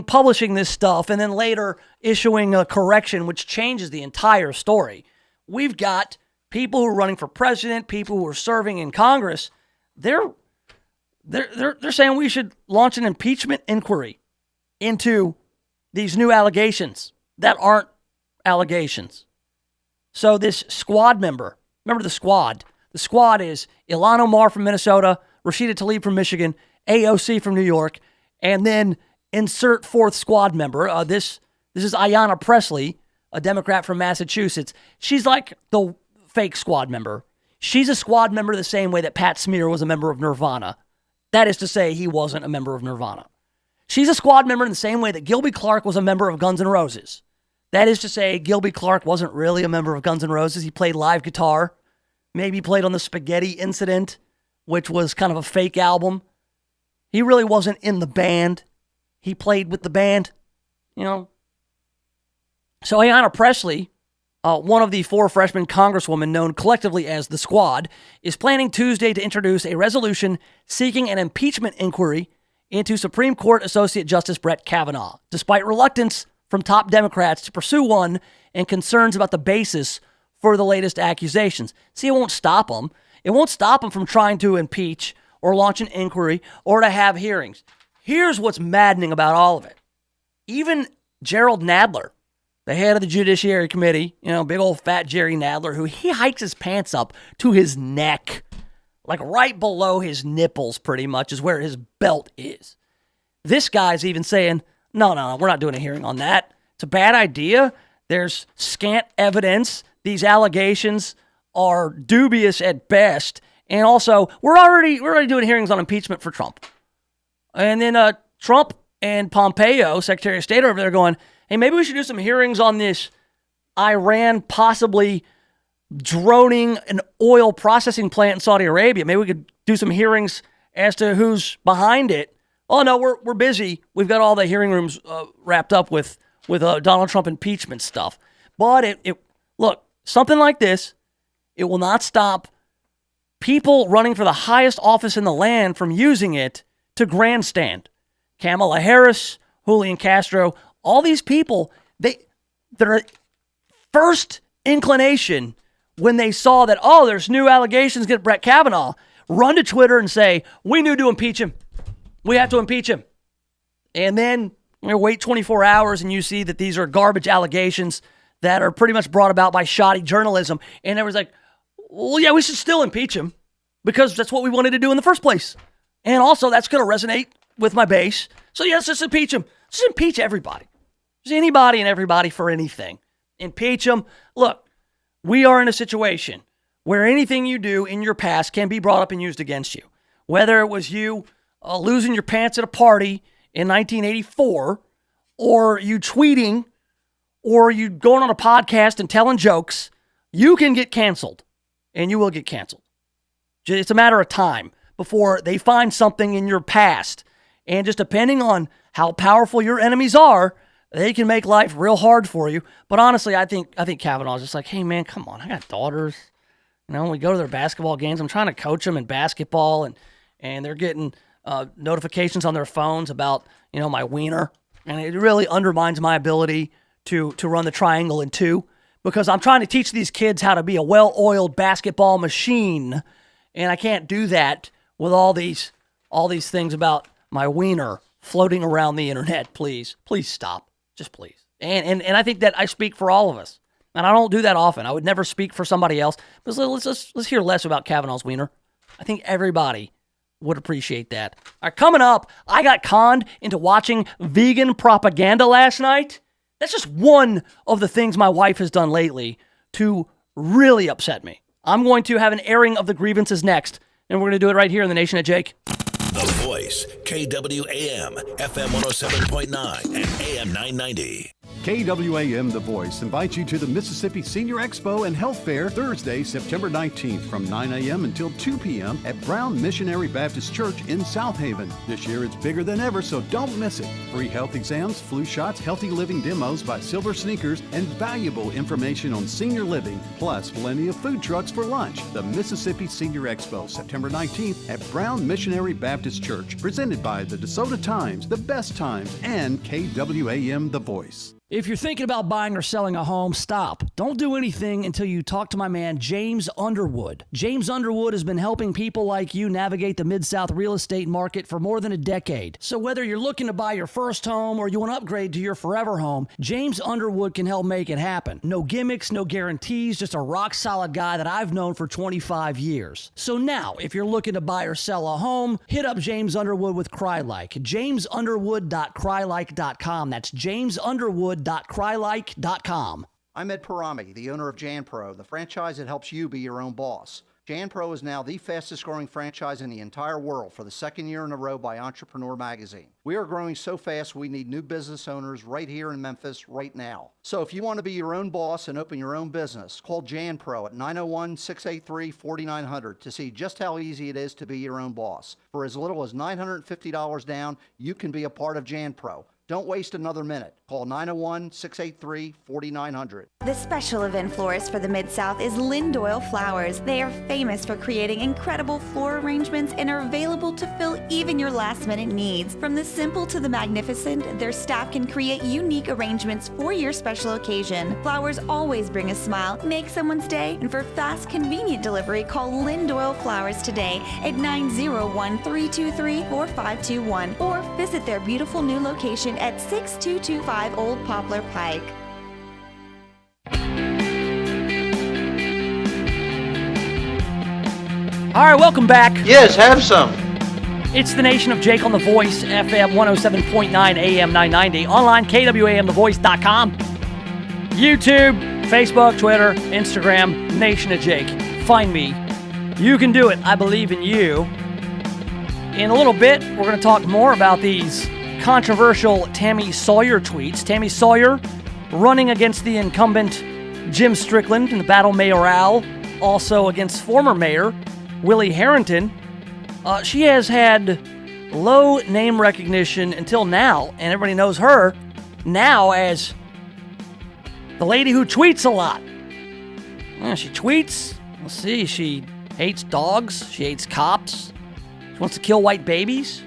publishing this stuff and then later issuing a correction which changes the entire story. We've got people who are running for president, people who are serving in Congress. They're saying we should launch an impeachment inquiry into these new allegations that aren't allegations. So this squad member, remember the squad? The squad is Ilhan Omar from Minnesota, Rashida Tlaib from Michigan, AOC from New York, and then insert fourth squad member. This is Ayanna Pressley, a Democrat from Massachusetts. She's like the fake squad member. She's a squad member the same way that Pat Smear was a member of Nirvana. That is to say, he wasn't a member of Nirvana. She's a squad member in the same way that Gilby Clarke was a member of Guns N' Roses. That is to say, Gilby Clarke wasn't really a member of Guns N' Roses. He played live guitar. Maybe played on the Spaghetti Incident, which was kind of a fake album. He really wasn't in the band. He played with the band, So Ayanna Pressley, one of the 4 freshman congresswomen known collectively as the Squad, is planning Tuesday to introduce a resolution seeking an impeachment inquiry into Supreme Court Associate Justice Brett Kavanaugh, despite reluctance from top Democrats to pursue one and concerns about the basis for the latest accusations. See, it won't stop them. It won't stop them from trying to impeach or launch an inquiry or to have hearings. Here's what's maddening about all of it. Even Gerald Nadler, the head of the Judiciary Committee, big old fat Jerry Nadler, who he hikes his pants up to his neck, like right below his nipples pretty much is where his belt is. This guy's even saying, no, we're not doing a hearing on that. It's a bad idea. There's scant evidence. These allegations are dubious at best. And also, we're already doing hearings on impeachment for Trump. And then Trump and Pompeo, Secretary of State over there going, hey, maybe we should do some hearings on this Iran possibly droning an oil processing plant in Saudi Arabia. Maybe we could do some hearings as to who's behind it. Oh, no, we're busy. We've got all the hearing rooms wrapped up with Donald Trump impeachment stuff. But look, something like this, it will not stop people running for the highest office in the land from using it to grandstand. Kamala Harris, Julian Castro, all these people, their first inclination when they saw that, oh, there's new allegations against Brett Kavanaugh, run to Twitter and say, we need to impeach him. We have to impeach him. And then wait 24 hours and you see that these are garbage allegations that are pretty much brought about by shoddy journalism. And everyone's like, well, yeah, we should still impeach him because that's what we wanted to do in the first place. And also that's going to resonate with my base. So yes, just impeach him. Just impeach everybody. Just anybody and everybody for anything. Impeach them. Look, we are in a situation where anything you do in your past can be brought up and used against you. Whether it was you losing your pants at a party in 1984, or you tweeting, or you going on a podcast and telling jokes, you can get canceled, and you will get canceled. It's a matter of time before they find something in your past. And just depending on how powerful your enemies are, they can make life real hard for you. But honestly, I think Kavanaugh's just like, hey, man, come on. I got daughters. We go to their basketball games. I'm trying to coach them in basketball, and they're getting notifications on their phones about, my wiener. And it really undermines my ability to run the triangle in two because I'm trying to teach these kids how to be a well-oiled basketball machine. And I can't do that with all these things about my wiener floating around the internet. Please stop. Just please. And I think that I speak for all of us. And I don't do that often. I would never speak for somebody else. But let's hear less about Kavanaugh's wiener. I think everybody would appreciate that. All right, coming up, I got conned into watching vegan propaganda last night. That's just one of the things my wife has done lately to really upset me. I'm going to have an airing of the grievances next, and we're going to do it right here in the Nation of Jake. The Voice, KWAM, FM 107.9 and AM 990. KWAM The Voice invites you to the Mississippi Senior Expo and Health Fair Thursday, September 19th from 9 a.m. until 2 p.m. at Brown Missionary Baptist Church in South Haven. This year it's bigger than ever, so don't miss it. Free health exams, flu shots, healthy living demos by Silver Sneakers, and valuable information on senior living, plus plenty of food trucks for lunch. The Mississippi Senior Expo, September 19th at Brown Missionary Baptist Church, presented by the DeSoto Times, The Best Times, and KWAM The Voice. If you're thinking about buying or selling a home, stop. Don't do anything until you talk to my man, James Underwood. James Underwood has been helping people like you navigate the Mid-South real estate market for more than a decade. So whether you're looking to buy your first home or you want to upgrade to your forever home, James Underwood can help make it happen. No gimmicks, no guarantees, just a rock-solid guy that I've known for 25 years. So now, if you're looking to buy or sell a home, hit up James Underwood with CryLike. JamesUnderwood.CryLike.com. That's JamesUnderwood.CryLike.com. I'm Ed Parami, the owner of JanPro, the franchise that helps you be your own boss. JanPro is now the fastest growing franchise in the entire world for the second year in a row by Entrepreneur Magazine. We are growing so fast we need new business owners right here in Memphis right now. So if you want to be your own boss and open your own business, call JanPro at 901-683-4900 to see just how easy it is to be your own boss. For as little as $950 down, you can be a part of JanPro. Don't waste another minute. Call 901-683-4900. The special event florist for the Mid-South is Lynn Doyle Flowers. They are famous for creating incredible floral arrangements and are available to fill even your last-minute needs. From the simple to the magnificent, their staff can create unique arrangements for your special occasion. Flowers always bring a smile, make someone's day, and for fast, convenient delivery, call Lynn Doyle Flowers today at 901-323-4521 or visit their beautiful new location at 6225 Old Poplar Pike. All right, welcome back. Yes, have some. It's the Nation of Jake on The Voice, FM 107.9 AM 990, online, KWAMTheVoice.com, YouTube, Facebook, Twitter, Instagram, Nation of Jake. Find me. You can do it. I believe in you. In a little bit, we're going to talk more about these controversial Tammy Sawyer tweets. Tammy Sawyer running against the incumbent Jim Strickland in the Battle Mayoral, also against former mayor Willie Harrington. She has had low name recognition until now, and everybody knows her now as the lady who tweets a lot. Yeah, she tweets. Let's see, she hates dogs. She hates cops. She wants to kill white babies.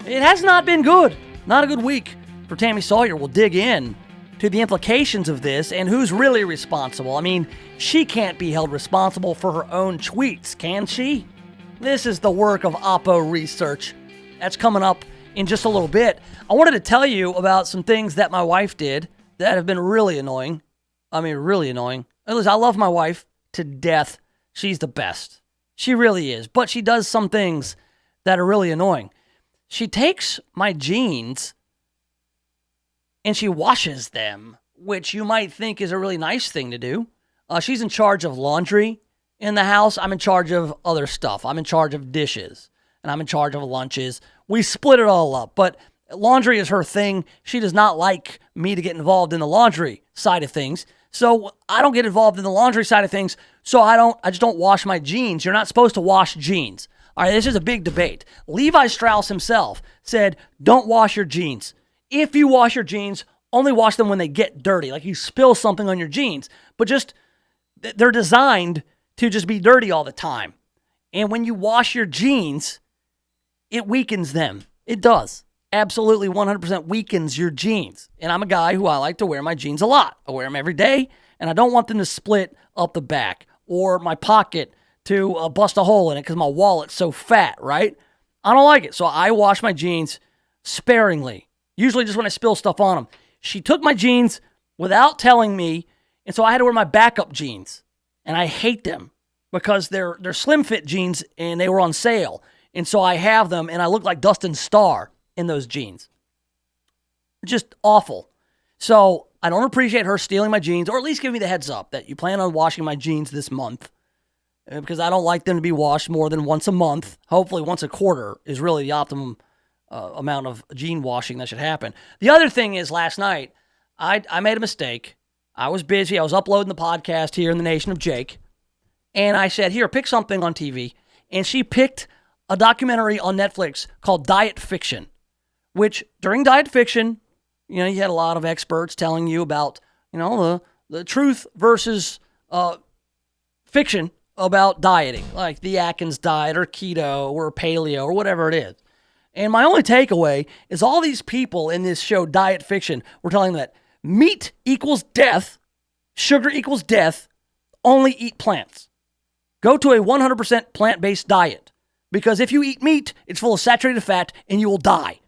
It has not been good. Not a good week for Tammy Sawyer. We'll dig in to the implications of this and who's really responsible. I mean, she can't be held responsible for her own tweets, can she? This is the work of Oppo Research. That's coming up in just a little bit. I wanted to tell you about some things that my wife did that have been really annoying. I mean, really annoying. Listen, I love my wife to death. She's the best. She really is. But she does some things that are really annoying. She takes my jeans and she washes them, which you might think is a really nice thing to do. She's in charge of laundry in the house. I'm in charge of other stuff. I'm in charge of dishes, and I'm in charge of lunches. We split it all up, but laundry is her thing. She does not like me to get involved in the laundry side of things, so I don't get involved in the laundry side of things, so I just don't wash my jeans. You're not supposed to wash jeans. All right, this is a big debate. Levi Strauss himself said, don't wash your jeans. If you wash your jeans, only wash them when they get dirty, like you spill something on your jeans. But just, they're designed to just be dirty all the time. And when you wash your jeans, it weakens them. It does. Absolutely 100% weakens your jeans. And I'm a guy who I like to wear my jeans a lot. I wear them every day, and I don't want them to split up the back or my pocket to bust a hole in it because my wallet's so fat, right? I don't like it. So I wash my jeans sparingly. Usually just when I spill stuff on them. She took my jeans without telling me, and so I had to wear my backup jeans. And I hate them because they're slim fit jeans and they were on sale. And so I have them and I look like Dustin Starr in those jeans. Just awful. So I don't appreciate her stealing my jeans, or at least give me the heads up that you plan on washing my jeans this month, because I don't like them to be washed more than once a month. Hopefully once a quarter is really the optimum amount of jean washing that should happen. The other thing is, last night, I made a mistake. I was busy. I was uploading the podcast here in the Nation of Jake. And I said, here, pick something on TV. And she picked a documentary on Netflix called Diet Fiction, which during Diet Fiction, you had a lot of experts telling you about, the truth versus fiction about dieting, like the Atkins diet or keto or paleo or whatever it is. And my only takeaway is all these people in this show, Diet Fiction, were telling them that meat equals death, sugar equals death, only eat plants. Go to a 100% plant-based diet, because if you eat meat, it's full of saturated fat and you will die.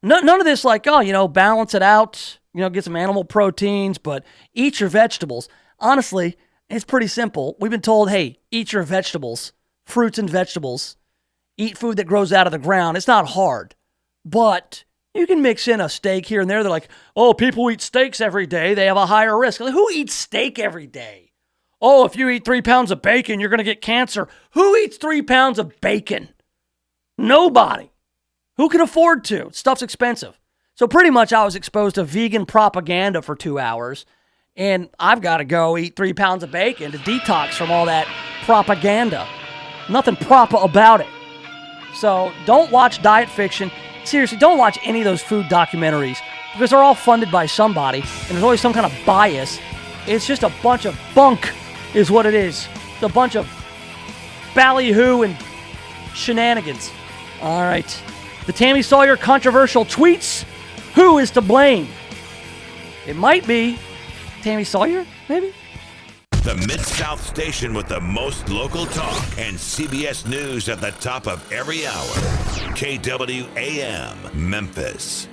None of this balance it out, get some animal proteins, but eat your vegetables. Honestly, it's pretty simple. We've been told, hey, eat your vegetables, fruits and vegetables. Eat food that grows out of the ground. It's not hard, but you can mix in a steak here and there. They're like, oh, people who eat steaks every day, they have a higher risk. Like, who eats steak every day? Oh, if you eat 3 pounds of bacon, you're going to get cancer. Who eats 3 pounds of bacon? Nobody. Who can afford to? Stuff's expensive. So pretty much I was exposed to vegan propaganda for 2 hours, and I've got to go eat 3 pounds of bacon to detox from all that propaganda. Nothing proper about it. So don't watch Diet Fiction. Seriously, don't watch any of those food documentaries, because they're all funded by somebody, and there's always some kind of bias. It's just a bunch of bunk is what it is. It's a bunch of ballyhoo and shenanigans. All right. The Tammy Sawyer controversial tweets. Who is to blame? It might be Tammy Sawyer, maybe? The Mid-South station with the most local talk and CBS News at the top of every hour. KWAM, Memphis.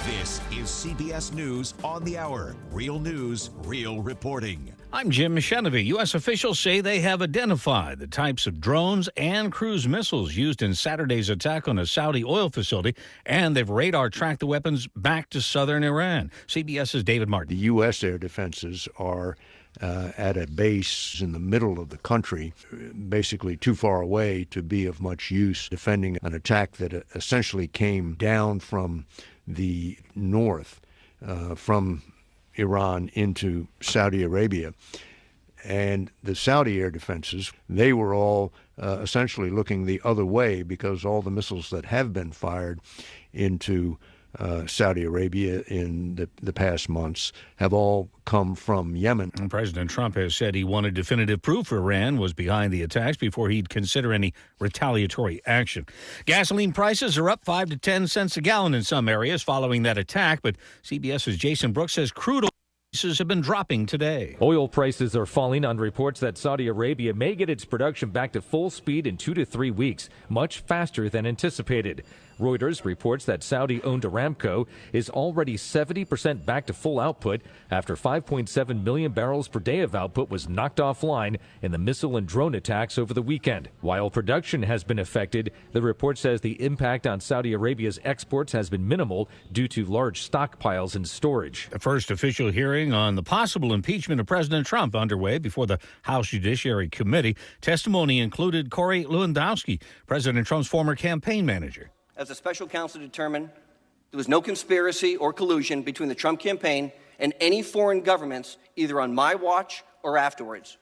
This is CBS News on the Hour. Real news, real reporting. I'm Jim Chenovy. U.S. officials say they have identified the types of drones and cruise missiles used in Saturday's attack on a Saudi oil facility, and they've radar tracked the weapons back to southern Iran. CBS's David Martin. The U.S. air defenses are at a base in the middle of the country, basically too far away to be of much use defending an attack that essentially came down from the north. from Iran into Saudi Arabia. And the Saudi air defenses, they were all essentially looking the other way because all the missiles that have been fired into Saudi Arabia in the past months have all come from Yemen. And President Trump has said he wanted definitive proof Iran was behind the attacks before he'd consider any retaliatory action. Gasoline prices are up 5 to 10 cents a gallon in some areas following that attack, but CBS's Jason Brooks says crude oil prices have been dropping today. Oil prices are falling on reports that Saudi Arabia may get its production back to full speed in 2 to 3 weeks, much faster than anticipated. Reuters reports that Saudi-owned Aramco is already 70% back to full output after 5.7 million barrels per day of output was knocked offline in the missile and drone attacks over the weekend. While production has been affected, the report says the impact on Saudi Arabia's exports has been minimal due to large stockpiles in storage. The first official hearing on the possible impeachment of President Trump underway before the House Judiciary Committee. Testimony included Corey Lewandowski, President Trump's former campaign manager. As the special counsel determined, there was no conspiracy or collusion between the Trump campaign and any foreign governments, either on my watch or afterwards.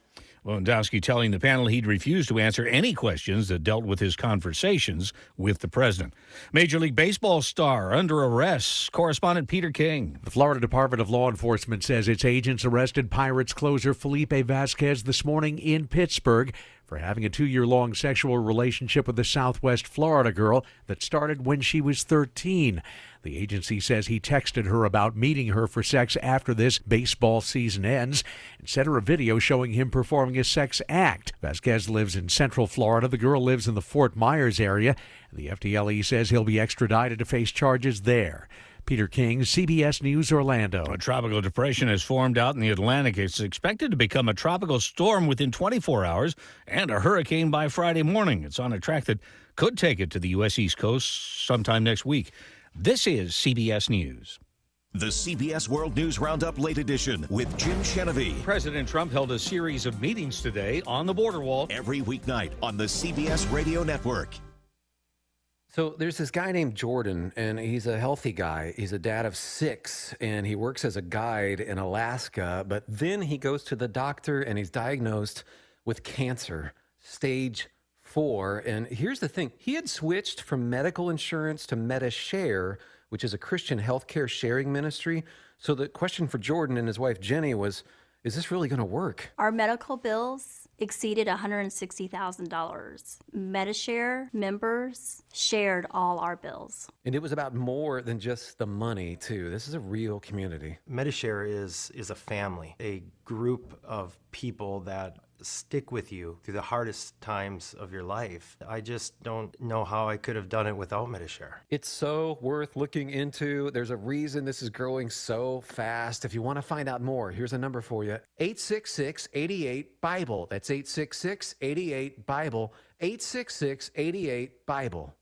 Lewandowski telling the panel he'd refuse to answer any questions that dealt with his conversations with the president. Major League Baseball star under arrest. Correspondent Peter King. The Florida Department of Law Enforcement says its agents arrested Pirates closer Felipe Vasquez this morning in Pittsburgh for having a 2-year-long sexual relationship with a Southwest Florida girl that started when she was 13. The agency says he texted her about meeting her for sex after this baseball season ends and sent her a video showing him performing a sex act. Vasquez lives in Central Florida. The girl lives in the Fort Myers area. The FDLE says he'll be extradited to face charges there. Peter King, CBS News, Orlando. A tropical depression has formed out in the Atlantic. It's expected to become a tropical storm within 24 hours and a hurricane by Friday morning. It's on a track that could take it to the U.S. East Coast sometime next week. This is CBS News. The CBS World News Roundup Late Edition with Jim Chenevey. President Trump held a series of meetings today on the border wall. Every weeknight on the CBS Radio Network. So there's this guy named Jordan, and he's a healthy guy. He's a dad of 6, and he works as a guide in Alaska. But then he goes to the doctor, and he's diagnosed with cancer, stage 4. And here's the thing. He had switched from medical insurance to MediShare, which is a Christian healthcare sharing ministry. So the question for Jordan and his wife, Jenny, was, is this really going to work? Our medical bills exceeded $160,000. MediShare members shared all our bills. And it was about more than just the money, too. This is a real community. MediShare is a family, a group of people that stick with you through the hardest times of your life. I just don't know how I could have done it without MediShare. It's so worth looking into. There's a reason this is growing so fast. If you want to find out more, here's a number for you. 866-88-BIBLE. That's 866-88-BIBLE. 866-88-BIBLE.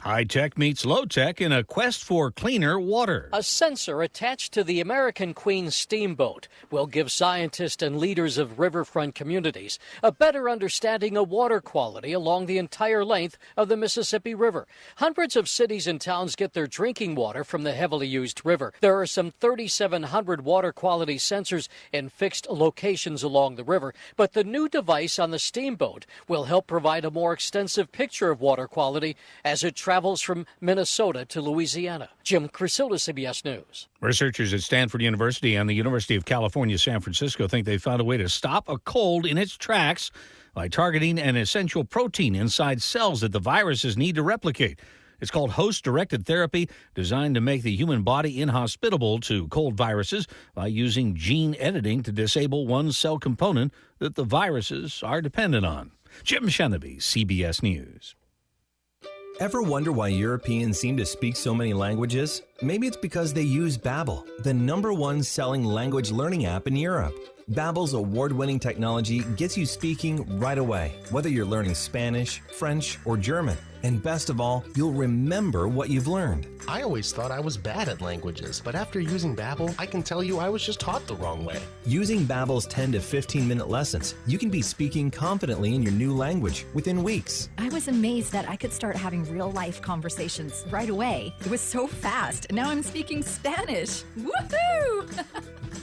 High-tech meets low-tech in a quest for cleaner water. A sensor attached to the American Queen steamboat will give scientists and leaders of riverfront communities a better understanding of water quality along the entire length of the Mississippi River. Hundreds of cities and towns get their drinking water from the heavily used river. There are some 3,700 water quality sensors in fixed locations along the river, but the new device on the steamboat will help provide a more extensive picture of water quality as it travels from Minnesota to Louisiana. Jim Crisilda, CBS News. Researchers at Stanford University and the University of California, San Francisco think they found a way to stop a cold in its tracks by targeting an essential protein inside cells that the viruses need to replicate. It's called host-directed therapy, designed to make the human body inhospitable to cold viruses by using gene editing to disable one cell component that the viruses are dependent on. Jim Chenevey, CBS News. Ever wonder why Europeans seem to speak so many languages? Maybe it's because they use Babbel, the #1 selling language learning app in Europe. Babbel's award-winning technology gets you speaking right away, whether you're learning Spanish, French, or German. And best of all, you'll remember what you've learned. I always thought I was bad at languages, but after using Babbel, I can tell you I was just taught the wrong way. Using Babbel's 10 to 15-minute lessons, you can be speaking confidently in your new language within weeks. I was amazed that I could start having real-life conversations right away. It was so fast. Now I'm speaking Spanish. Woohoo!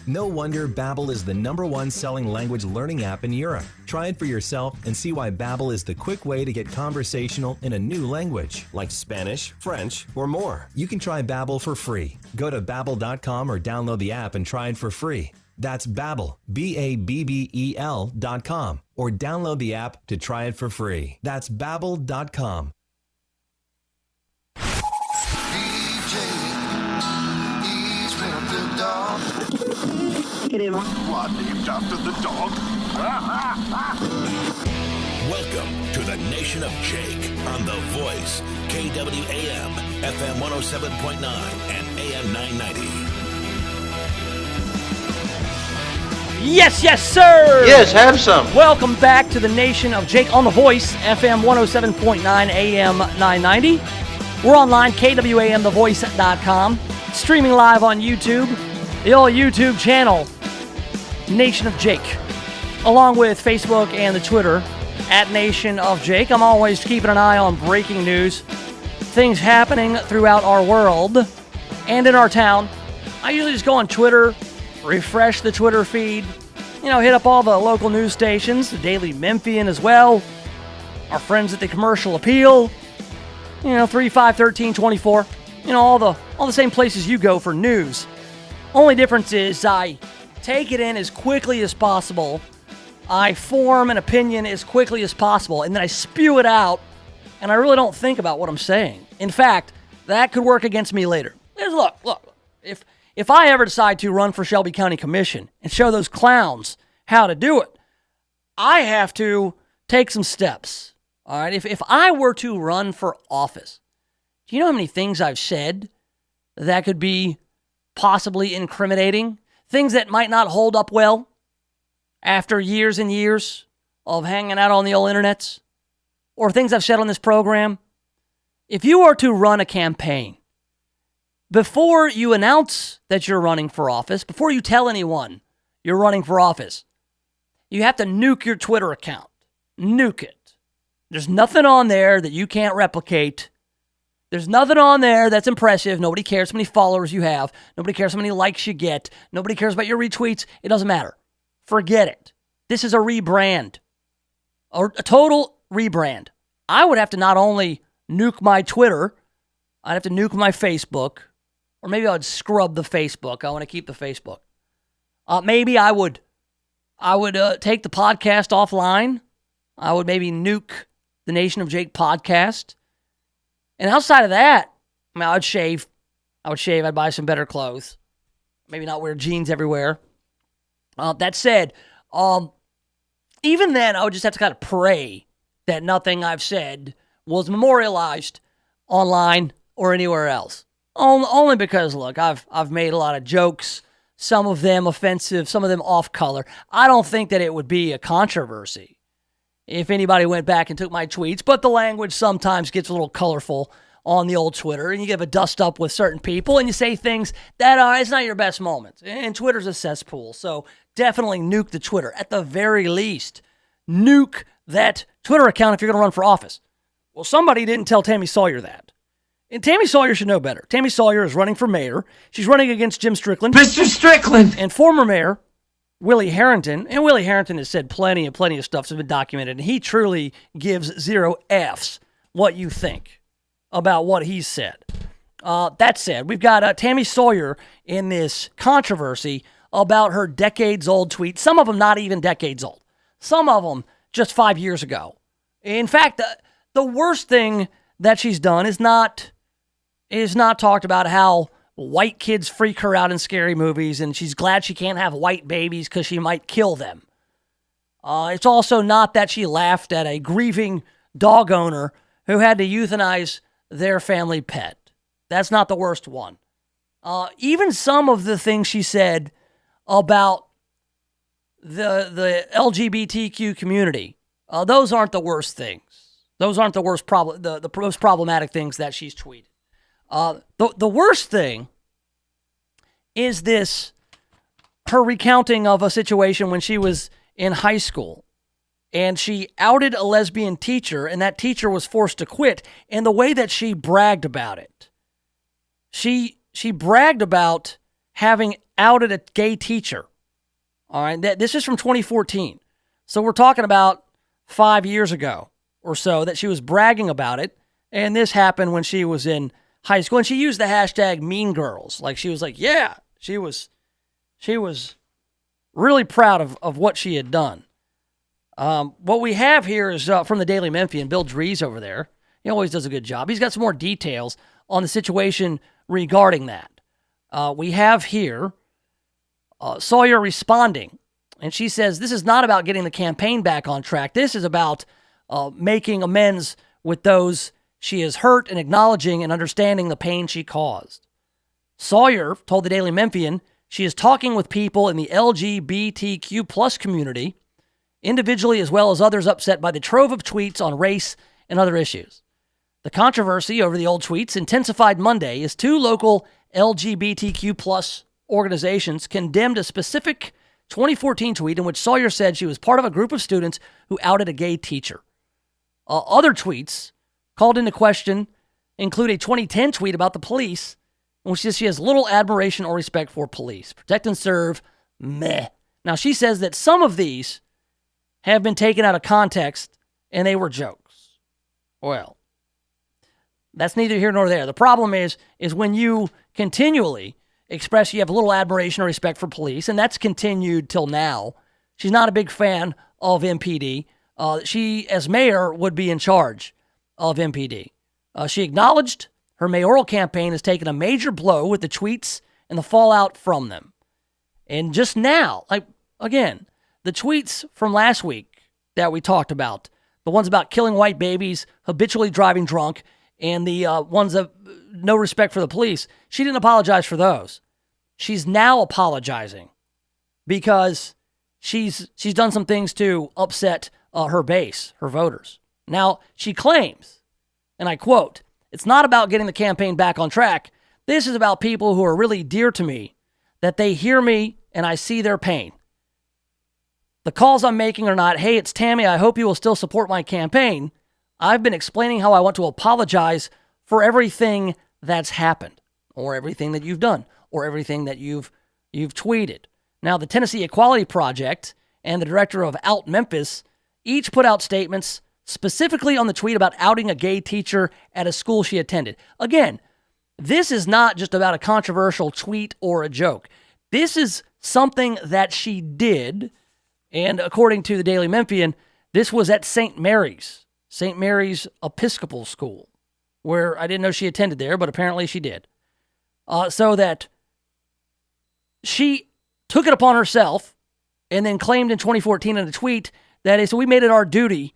No wonder Babbel is the #1 selling language learning app in Europe. Try it for yourself and see why Babbel is the quick way to get conversational in a new language, like Spanish, French, or more. You can try Babbel for free. Go to Babbel.com or download the app and try it for free. That's Babbel, Babbel.com, or download the app to try it for free. That's Babbel.com. What, named after the dog? Welcome to the Nation of Jake on The Voice, KWAM, FM 107.9 and AM 990. Yes, sir! Yes, have some. Welcome back to the Nation of Jake on The Voice, FM 107.9, AM 990. We're online, KWAMTheVoice.com. Streaming live on YouTube, the old YouTube channel, Nation of Jake, along with Facebook and the Twitter, at Nation of Jake. I'm always keeping an eye on breaking news, things happening throughout our world and in our town. I usually just go on Twitter, refresh the Twitter feed, hit up all the local news stations, the Daily Memphian as well, our friends at the Commercial Appeal, 3, 5, 13, 24, all the same places you go for news. Only difference is I take it in as quickly as possible, I form an opinion as quickly as possible, and then I spew it out, and I really don't think about what I'm saying. In fact, that could work against me later. Look, if I ever decide to run for Shelby County Commission and show those clowns how to do it, I have to take some steps. All right, if I were to run for office, do you know how many things I've said that could be possibly incriminating? Things that might not hold up well after years and years of hanging out on the old internets, or things I've said on this program. If you are to run a campaign, before you announce that you're running for office, before you tell anyone you're running for office, you have to nuke your Twitter account. Nuke it. There's nothing on there that you can't replicate. There's nothing on there that's impressive. Nobody cares how many followers you have. Nobody cares how many likes you get. Nobody cares about your retweets. It doesn't matter. Forget it. This is a rebrand. A total rebrand. I would have to not only nuke my Twitter, I'd have to nuke my Facebook, or maybe I would scrub the Facebook. I want to keep the Facebook. Maybe I would take the podcast offline. I would maybe nuke the Nation of Jake podcast. And outside of that, I would shave. I'd buy some better clothes. Maybe not wear jeans everywhere. That said, even then, I would just have to kind of pray that nothing I've said was memorialized online or anywhere else. Only because, look, I've made a lot of jokes, some of them offensive, some of them off color. I don't think that it would be a controversy if anybody went back and took my tweets, but the language sometimes gets a little colorful on the old Twitter, and you give a dust up with certain people, and you say things that are, it's not your best moments. And Twitter's a cesspool, so definitely nuke the Twitter. At the very least, nuke that Twitter account if you're going to run for office. Well, somebody didn't tell Tammy Sawyer that. And Tammy Sawyer should know better. Tammy Sawyer is running for mayor. She's running against Jim Strickland. Mr. Strickland! And former mayor Willie Harrington. And Willie Harrington has said plenty of stuff that's been documented, and he truly gives 0 Fs what you think about what he said. That said, we've got Tammy Sawyer in this controversy about her decades-old tweets. Some of them not even decades old. Some of them just 5 years ago. In fact, the worst thing that she's done is not talked about how white kids freak her out in scary movies, and she's glad she can't have white babies because she might kill them. It's also not that she laughed at a grieving dog owner who had to euthanize their family pet. That's not the worst one. Even some of the things she said about the LGBTQ community, those aren't the worst things. Those aren't the worst the most problematic things that she's tweeted. The worst thing is her recounting of a situation when she was in high school, and she outed a lesbian teacher, and that teacher was forced to quit. And the way that she bragged about it, she bragged about having outed a gay teacher. All right, this is from 2014. So we're talking about 5 years ago or so that she was bragging about it. And this happened when she was in high school. And she used the hashtag Mean Girls. Like, she was like, yeah, she was really proud of what she had done. What we have here is from the Daily Memphian, Bill Dries over there. He always does a good job. He's got some more details on the situation regarding that. We have here Sawyer responding, and she says, this is not about getting the campaign back on track. This is about making amends with those she has hurt and acknowledging and understanding the pain she caused. Sawyer told the Daily Memphian she is talking with people in the LGBTQ plus community, individually as well as others upset by the trove of tweets on race and other issues. The controversy over the old tweets intensified Monday as two local LGBTQ plus organizations condemned a specific 2014 tweet in which Sawyer said she was part of a group of students who outed a gay teacher. Other tweets called into question include a 2010 tweet about the police, in which she has little admiration or respect for police. Protect and serve, meh. Now, she says that some of these have been taken out of context and they were jokes. Well, that's neither here nor there. The problem is when you continually express you have little admiration or respect for police, and that's continued till now. She's not a big fan of MPD. She, as mayor, would be in charge of MPD. She acknowledged her mayoral campaign has taken a major blow with the tweets and the fallout from them. And just now, like, again, the tweets from last week that we talked about, the ones about killing white babies, habitually driving drunk, and the ones that no respect for the police, she didn't apologize for those. She's now apologizing because she's done some things to upset her base, her voters. Now, she claims, and I quote, "It's not about getting the campaign back on track. This is about people who are really dear to me, that they hear me and I see their pain. The calls I'm making are not, hey, it's Tammy, I hope you will still support my campaign. I've been explaining how I want to apologize for everything that's happened, or everything that you've done, or everything that you've tweeted." Now, the Tennessee Equality Project and the director of Out Memphis each put out statements specifically on the tweet about outing a gay teacher at a school she attended. Again, this is not just about a controversial tweet or a joke. This is something that she did, and according to the Daily Memphian, this was at St. Mary's Episcopal School, where I didn't know she attended there, but apparently she did. So that she took it upon herself and then claimed in 2014 in a tweet that so we made it our duty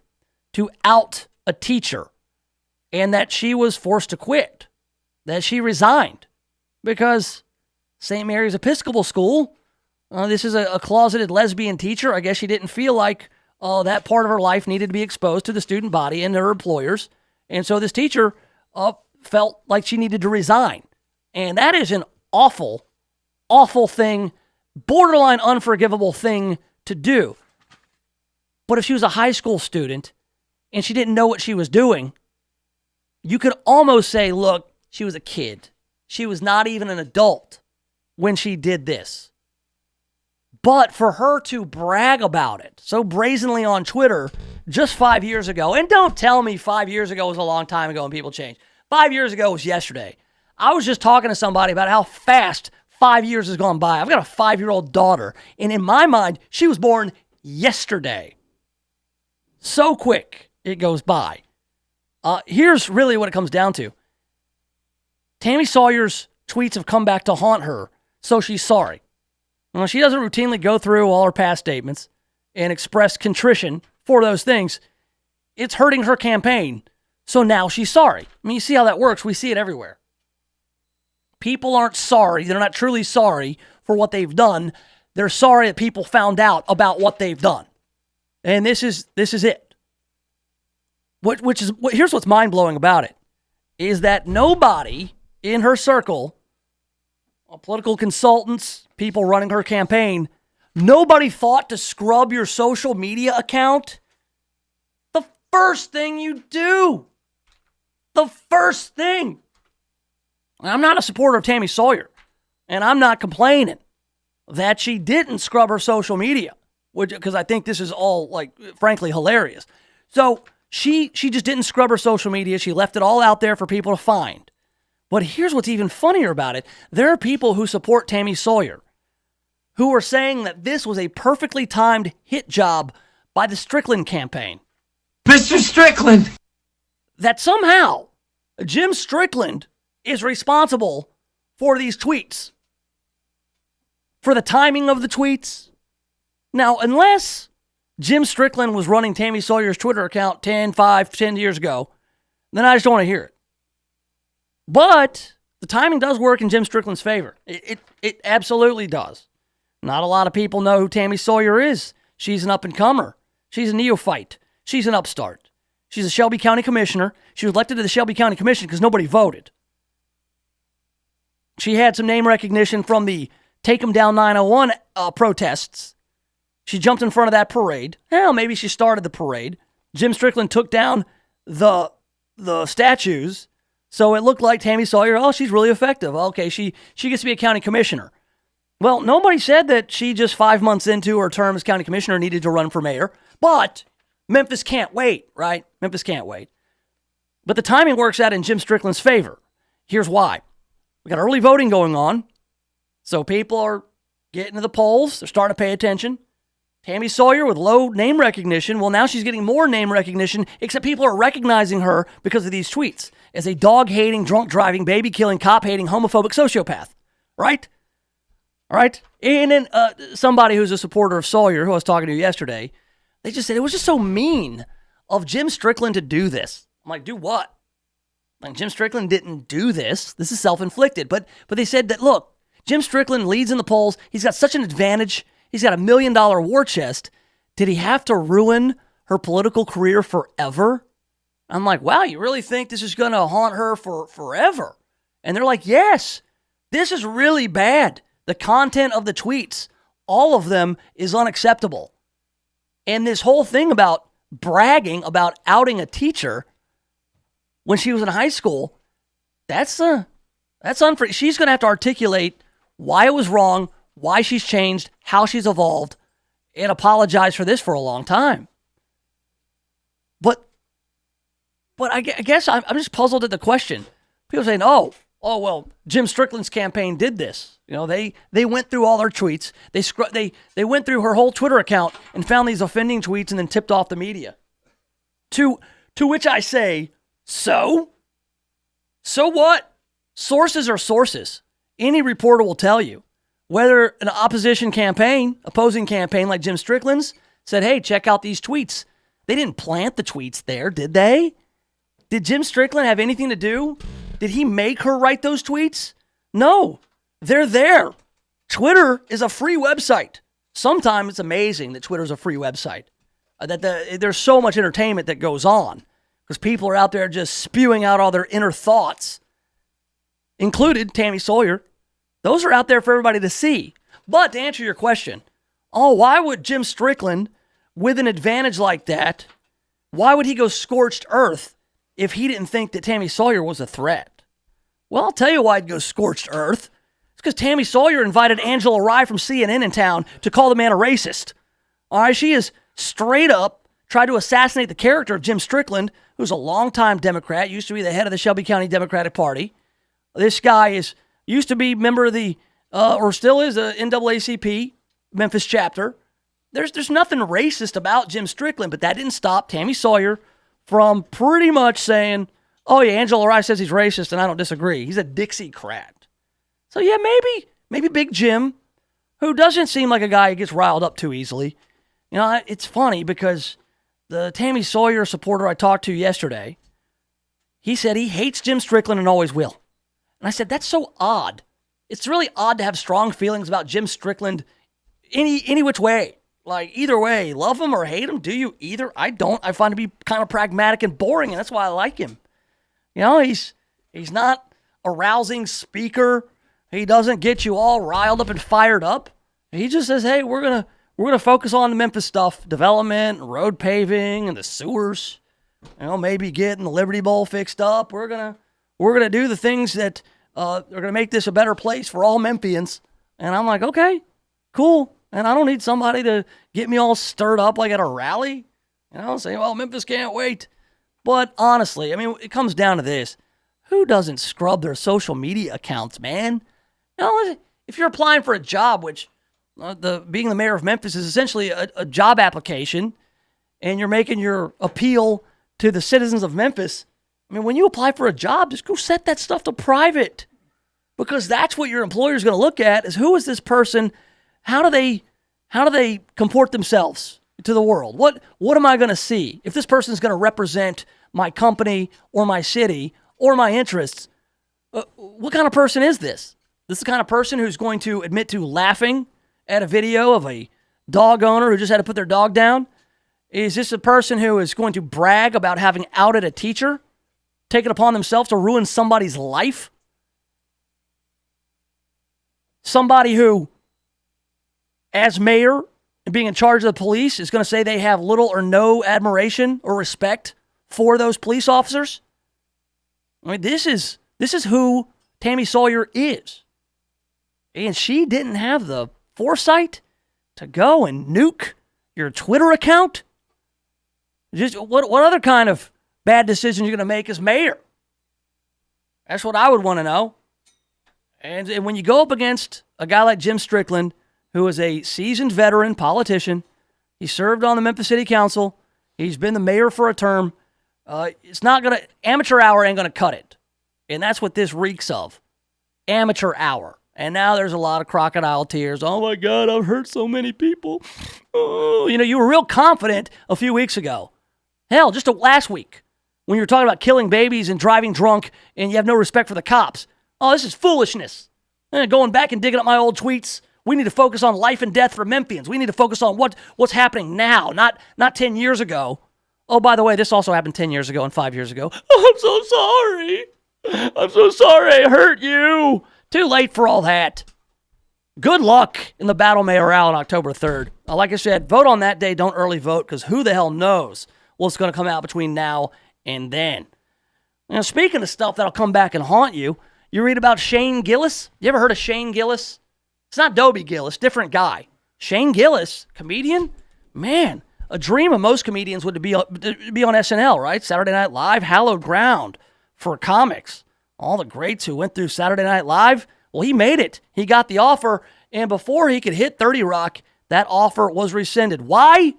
to out a teacher, and that she was forced to quit, that she resigned because St. Mary's Episcopal School, this is a closeted lesbian teacher. I guess she didn't feel like that part of her life needed to be exposed to the student body and her employers. And so this teacher felt like she needed to resign. And that is an awful, awful thing, borderline unforgivable thing to do. But if she was a high school student and she didn't know what she was doing, you could almost say, look, she was a kid. She was not even an adult when she did this. But for her to brag about it so brazenly on Twitter just 5 years ago, and don't tell me 5 years ago was a long time ago and people changed. 5 years ago was yesterday. I was just talking to somebody about how fast 5 years has gone by. I've got a 5-year-old daughter, and in my mind, she was born yesterday. So quick it goes by. Here's really what it comes down to. Tammy Sawyer's tweets have come back to haunt her, so she's sorry. Well, she doesn't routinely go through all her past statements and express contrition for those things. It's hurting her campaign, so now she's sorry. I mean, you see how that works. We see it everywhere. People aren't sorry. They're not truly sorry for what they've done. they're sorry that people found out about what they've done. And this is it. Here's what's mind-blowing about it, is that nobody in her circle, political consultants, people running her campaign, nobody thought to scrub your social media account. The first thing you do. The first thing. I'm not a supporter of Tammy Sawyer, and I'm not complaining that she didn't scrub her social media, because I think this is all, like, frankly, hilarious. So she just didn't scrub her social media. She left it all out there for people to find. But here's what's even funnier about it. There are people who support Tammy Sawyer who are saying that this was a perfectly timed hit job by the Strickland campaign. Mr. Strickland! That somehow Jim Strickland is responsible for these tweets, for the timing of the tweets. Now, unless Jim Strickland was running Tammy Sawyer's Twitter account 10 years ago, then I just don't want to hear it. But the timing does work in Jim Strickland's favor. It absolutely does. Not a lot of people know who Tammy Sawyer is. She's an up-and-comer. She's a neophyte. She's an upstart. She's a Shelby County commissioner. She was elected to the Shelby County Commission because nobody voted. She had some name recognition from the Take 'em Down 901 protests. She jumped in front of that parade. Hell, maybe she started the parade. Jim Strickland took down the statues. So it looked like Tammy Sawyer, oh, she's really effective. Okay, she gets to be a county commissioner. Well, nobody said that she just 5 months into her term as county commissioner needed to run for mayor. But Memphis can't wait, right? Memphis can't wait. But the timing works out in Jim Strickland's favor. Here's why. We got early voting going on. So people are getting to the polls. They're starting to pay attention. Tammy Sawyer with low name recognition. Well, now she's getting more name recognition, except people are recognizing her because of these tweets as a dog-hating, drunk-driving, baby-killing, cop-hating, homophobic sociopath. Right? All right? And then somebody who's a supporter of Sawyer, who I was talking to yesterday, they just said it was just so mean of Jim Strickland to do this. I'm like, do what? Like, Jim Strickland didn't do this. This is self-inflicted. But they said that, look, Jim Strickland leads in the polls. He's got such an advantage. He's got $1 million war chest. Did he have to ruin her political career forever? I'm like, wow, you really think this is going to haunt her for forever? And they're like, yes, this is really bad. The content of the tweets, all of them, is unacceptable. And this whole thing about bragging about outing a teacher when she was in high school, that's unfair. She's going to have to articulate why it was wrong, why she's changed, how she's evolved, and apologize for this for a long time. But I guess I'm just puzzled at the question. People saying, oh, well, Jim Strickland's campaign did this. You know, they went through all her tweets. They went through her whole Twitter account and found these offending tweets and then tipped off the media. To which I say, so? So what? Sources are sources. Any reporter will tell you. Whether an opposing campaign like Jim Strickland's, said, hey, check out these tweets. They didn't plant the tweets there, did they? Did Jim Strickland have anything to do? Did he make her write those tweets? No, they're there. Twitter is a free website. Sometimes it's amazing that Twitter's a free website. There's so much entertainment that goes on because people are out there just spewing out all their inner thoughts, included Tammy Sawyer. Those are out there for everybody to see. But to answer your question, why would Jim Strickland, with an advantage like that, why would he go scorched earth if he didn't think that Tammy Sawyer was a threat? Well, I'll tell you why he'd go scorched earth. It's because Tammy Sawyer invited Angela Rye from CNN in town to call the man a racist. All right, she is straight up tried to assassinate the character of Jim Strickland, who's a longtime Democrat, used to be the head of the Shelby County Democratic Party. This guy used to be member of the, or still is a NAACP Memphis chapter. There's nothing racist about Jim Strickland, but that didn't stop Tammy Sawyer from pretty much saying, oh yeah, Angela Rye says he's racist and I don't disagree. He's a Dixiecrat. So yeah, maybe Big Jim, who doesn't seem like a guy who gets riled up too easily. You know, it's funny because the Tammy Sawyer supporter I talked to yesterday, he said he hates Jim Strickland and always will. And I said, that's so odd. It's really odd to have strong feelings about Jim Strickland any which way. Like, either way, love him or hate him. Do you either? I don't. I find him to be kind of pragmatic and boring, and that's why I like him. You know, he's not a rousing speaker. He doesn't get you all riled up and fired up. He just says, hey, we're gonna focus on the Memphis stuff, development, road paving, and the sewers. You know, maybe getting the Liberty Bowl fixed up. We're gonna do the things that are gonna make this a better place for all Memphians. And I'm like, okay, cool. And I don't need somebody to get me all stirred up like at a rally. You know, say, well, Memphis can't wait. But honestly, I mean, it comes down to this. Who doesn't scrub their social media accounts, man? You know, if you're applying for a job, which being the mayor of Memphis is essentially a job application, and you're making your appeal to the citizens of Memphis, I mean, when you apply for a job, just go set that stuff to private. Because that's what your employer's going to look at is who is this person? How do they comport themselves to the world? What am I going to see? If this person is going to represent my company or my city or my interests, what kind of person is this? This is the kind of person who's going to admit to laughing at a video of a dog owner who just had to put their dog down? Is this a person who is going to brag about having outed a teacher, taken upon themselves to ruin somebody's life? Somebody who, as mayor and being in charge of the police, is going to say they have little or no admiration or respect for those police officers? I mean, this is who Tammy Sawyer is. And she didn't have the foresight to go and nuke your Twitter account? Just what other kind of bad decision you're going to make as mayor? That's what I would want to know. And when you go up against a guy like Jim Strickland, who is a seasoned veteran politician, he served on the Memphis City Council, he's been the mayor for a term, amateur hour ain't going to cut it. And that's what this reeks of. Amateur hour. And now there's a lot of crocodile tears. Oh my God, I've hurt so many people. Oh, you were real confident a few weeks ago. Hell, just last week when you were talking about killing babies and driving drunk and you have no respect for the cops. Oh, this is foolishness. And going back and digging up my old tweets. We need to focus on life and death for Memphians. We need to focus on what's happening now, not 10 years ago. Oh, by the way, this also happened 10 years ago and 5 years ago. Oh, I'm so sorry. I'm so sorry I hurt you. Too late for all that. Good luck in the battle mayoral on October 3rd. Like I said, vote on that day. Don't early vote because who the hell knows what's going to come out between now and then. Speaking of stuff that'll come back and haunt you, you read about Shane Gillis? You ever heard of Shane Gillis? It's not Dobie Gillis, different guy. Shane Gillis, comedian? Man, a dream of most comedians would be on SNL, right? Saturday Night Live, hallowed ground for comics. All the greats who went through Saturday Night Live, well, he made it. He got the offer, and before he could hit 30 Rock, that offer was rescinded. Why?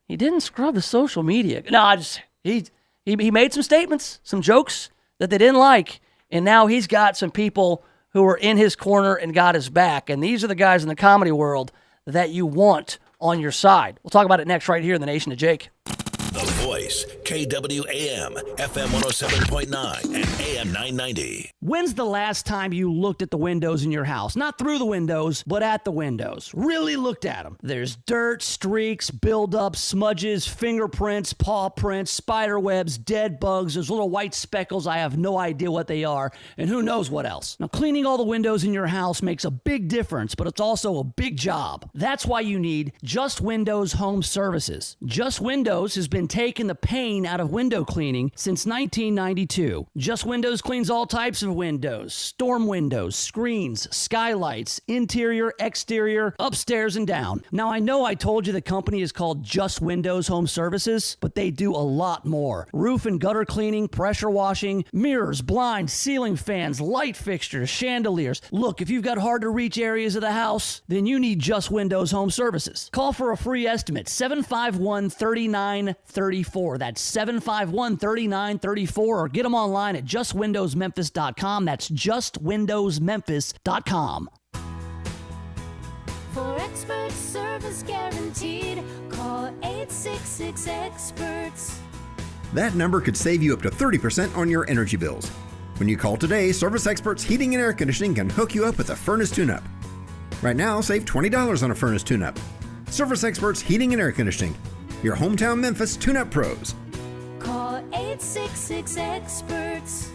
He didn't scrub his social media. No, he made some statements, some jokes that they didn't like, and now he's got some people who are in his corner and got his back. And these are the guys in the comedy world that you want on your side. We'll talk about it next right here in the Nation of Jake. The Voice, KWAM, FM 107.9 and AM 990. When's the last time you looked at the windows in your house? Not through the windows, but at the windows. Really looked at them. There's dirt, streaks, buildup, smudges, fingerprints, paw prints, spider webs, dead bugs. There's little white speckles. I have no idea what they are, and who knows what else. Now, cleaning all the windows in your house makes a big difference, but it's also a big job. That's why you need Just Windows Home Services. Just Windows has been taking the pain out of window cleaning since 1992. Just Windows cleans all types of windows, storm windows, screens, skylights, interior, exterior, upstairs and down. Now, I know I told you the company is called Just Windows Home Services, but they do a lot more. Roof and gutter cleaning, pressure washing, mirrors, blinds, ceiling fans, light fixtures, chandeliers. Look, if you've got hard to reach areas of the house, then you need Just Windows Home Services. Call for a free estimate, 751-3934. That's 751-3934, or get them online at justwindowsmemphis.com. That's justwindowsmemphis.com. For expert service guaranteed, call 866-EXPERTS. That number could save you up to 30% on your energy bills. When you call today, Service Experts Heating and Air Conditioning can hook you up with a furnace tune-up. Right now, save $20 on a furnace tune-up. Service Experts Heating and Air Conditioning. Your hometown Memphis tune-up pros. Call 866-EXPERTS.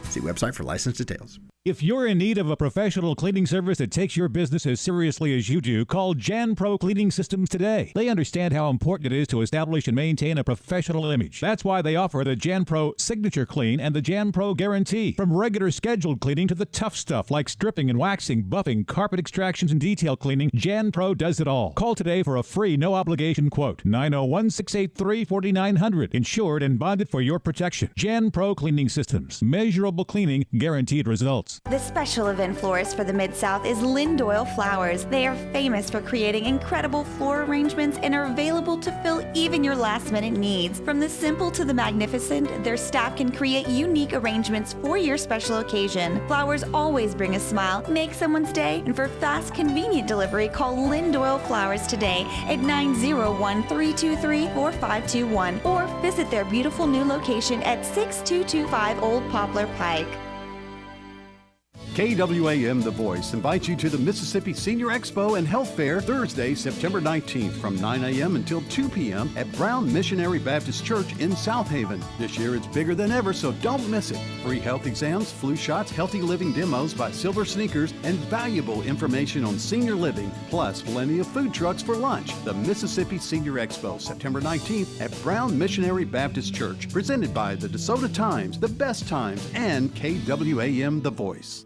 See website for license details. If you're in need of a professional cleaning service that takes your business as seriously as you do, call Jan Pro Cleaning Systems today. They understand how important it is to establish and maintain a professional image. That's why they offer the Jan Pro Signature Clean and the Jan Pro Guarantee. From regular scheduled cleaning to the tough stuff like stripping and waxing, buffing, carpet extractions, and detail cleaning, Jan Pro does it all. Call today for a free no-obligation quote. 901-683-4900. Insured and bonded for your protection. Jan Pro Cleaning Systems. Measurable cleaning, guaranteed results. The special event florist for the Mid-South is Lindoyle Flowers. They are famous for creating incredible floral arrangements and are available to fill even your last-minute needs. From the simple to the magnificent, their staff can create unique arrangements for your special occasion. Flowers always bring a smile, make someone's day, and for fast, convenient delivery, call Lindoyle Flowers today at 901-323-4521 or visit their beautiful new location at 6225 Old Poplar Pike. KWAM The Voice invites you to the Mississippi Senior Expo and Health Fair Thursday, September 19th from 9 a.m. until 2 p.m. at Brown Missionary Baptist Church in South Haven. This year it's bigger than ever, so don't miss it. Free health exams, flu shots, healthy living demos by Silver Sneakers, and valuable information on senior living, plus plenty of food trucks for lunch. The Mississippi Senior Expo, September 19th at Brown Missionary Baptist Church, presented by the DeSoto Times, The Best Times, and KWAM The Voice.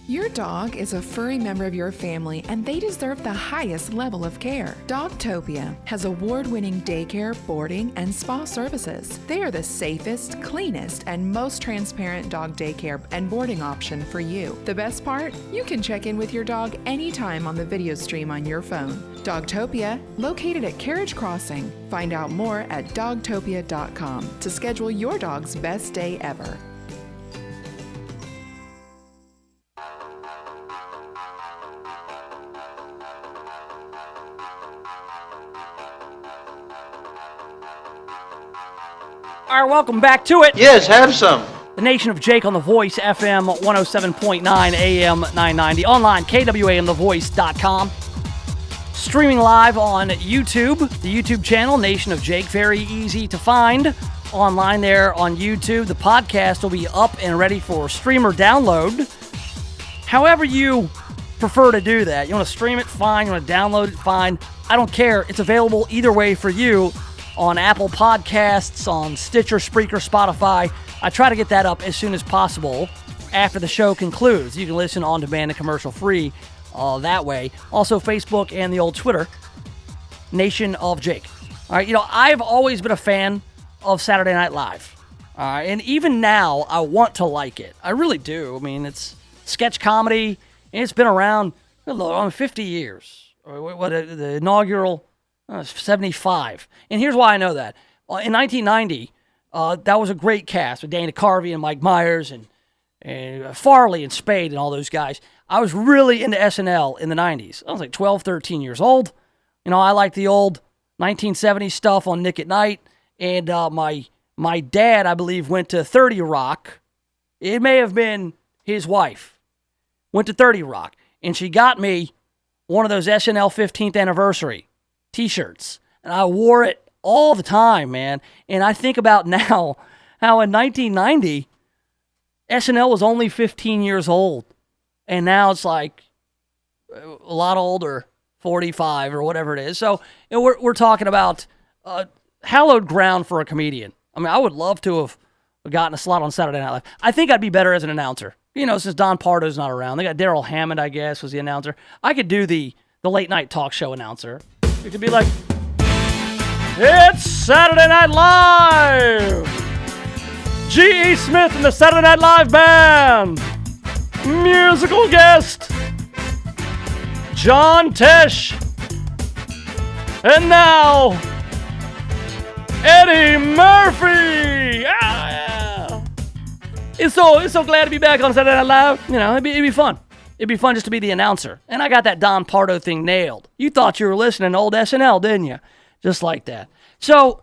Your dog is a furry member of your family, and they deserve the highest level of care. Dogtopia has award-winning daycare, boarding, and spa services. They are the safest, cleanest, and most transparent dog daycare and boarding option for you. The best part? You can check in with your dog anytime on the video stream on your phone. Dogtopia, located at Carriage Crossing. Find out more at dogtopia.com to schedule your dog's best day ever. All right, welcome back to it. Yes, have some. The Nation of Jake on The Voice, FM 107.9, AM 990. Online, KWAMTheVoice.com. Streaming live on YouTube, the YouTube channel, Nation of Jake. Very easy to find online there on YouTube. The podcast will be up and ready for stream or download. However you prefer to do that. You want to stream it, fine. You want to download it, fine. I don't care. It's available either way for you on Apple Podcasts, on Stitcher, Spreaker, Spotify. I try to get that up as soon as possible after the show concludes. You can listen on demand and commercial-free that way. Also, Facebook and the old Twitter, Nation of Jake. All right, I've always been a fan of Saturday Night Live. All right, and even now, I want to like it. I really do. I mean, it's sketch comedy, and it's been around 50 years. The inaugural 75. And here's why I know that. In 1990, that was a great cast with Dana Carvey and Mike Myers and Farley and Spade and all those guys. I was really into SNL in the 90s. I was like 12, 13 years old. I liked the old 1970s stuff on Nick at Night. And my dad, I believe, went to 30 Rock. It may have been his wife. Went to 30 Rock. And she got me one of those SNL 15th anniversary T-shirts, and I wore it all the time, man. And I think about now how in 1990, SNL was only 15 years old, and now it's like a lot older, 45 or whatever it is. So we're talking about hallowed ground for a comedian. I mean, I would love to have gotten a slot on Saturday Night Live. I think I'd be better as an announcer. Since Don Pardo's not around. They got Daryl Hammond, I guess, was the announcer. I could do the late night talk show announcer. It could be like, it's Saturday Night Live! G.E. Smith and the Saturday Night Live Band! Musical guest, John Tesh! And now, Eddie Murphy! Yeah! It's so glad to be back on Saturday Night Live. It'd be fun. It'd be fun just to be the announcer. And I got that Don Pardo thing nailed. You thought you were listening to old SNL, didn't you? Just like that. So,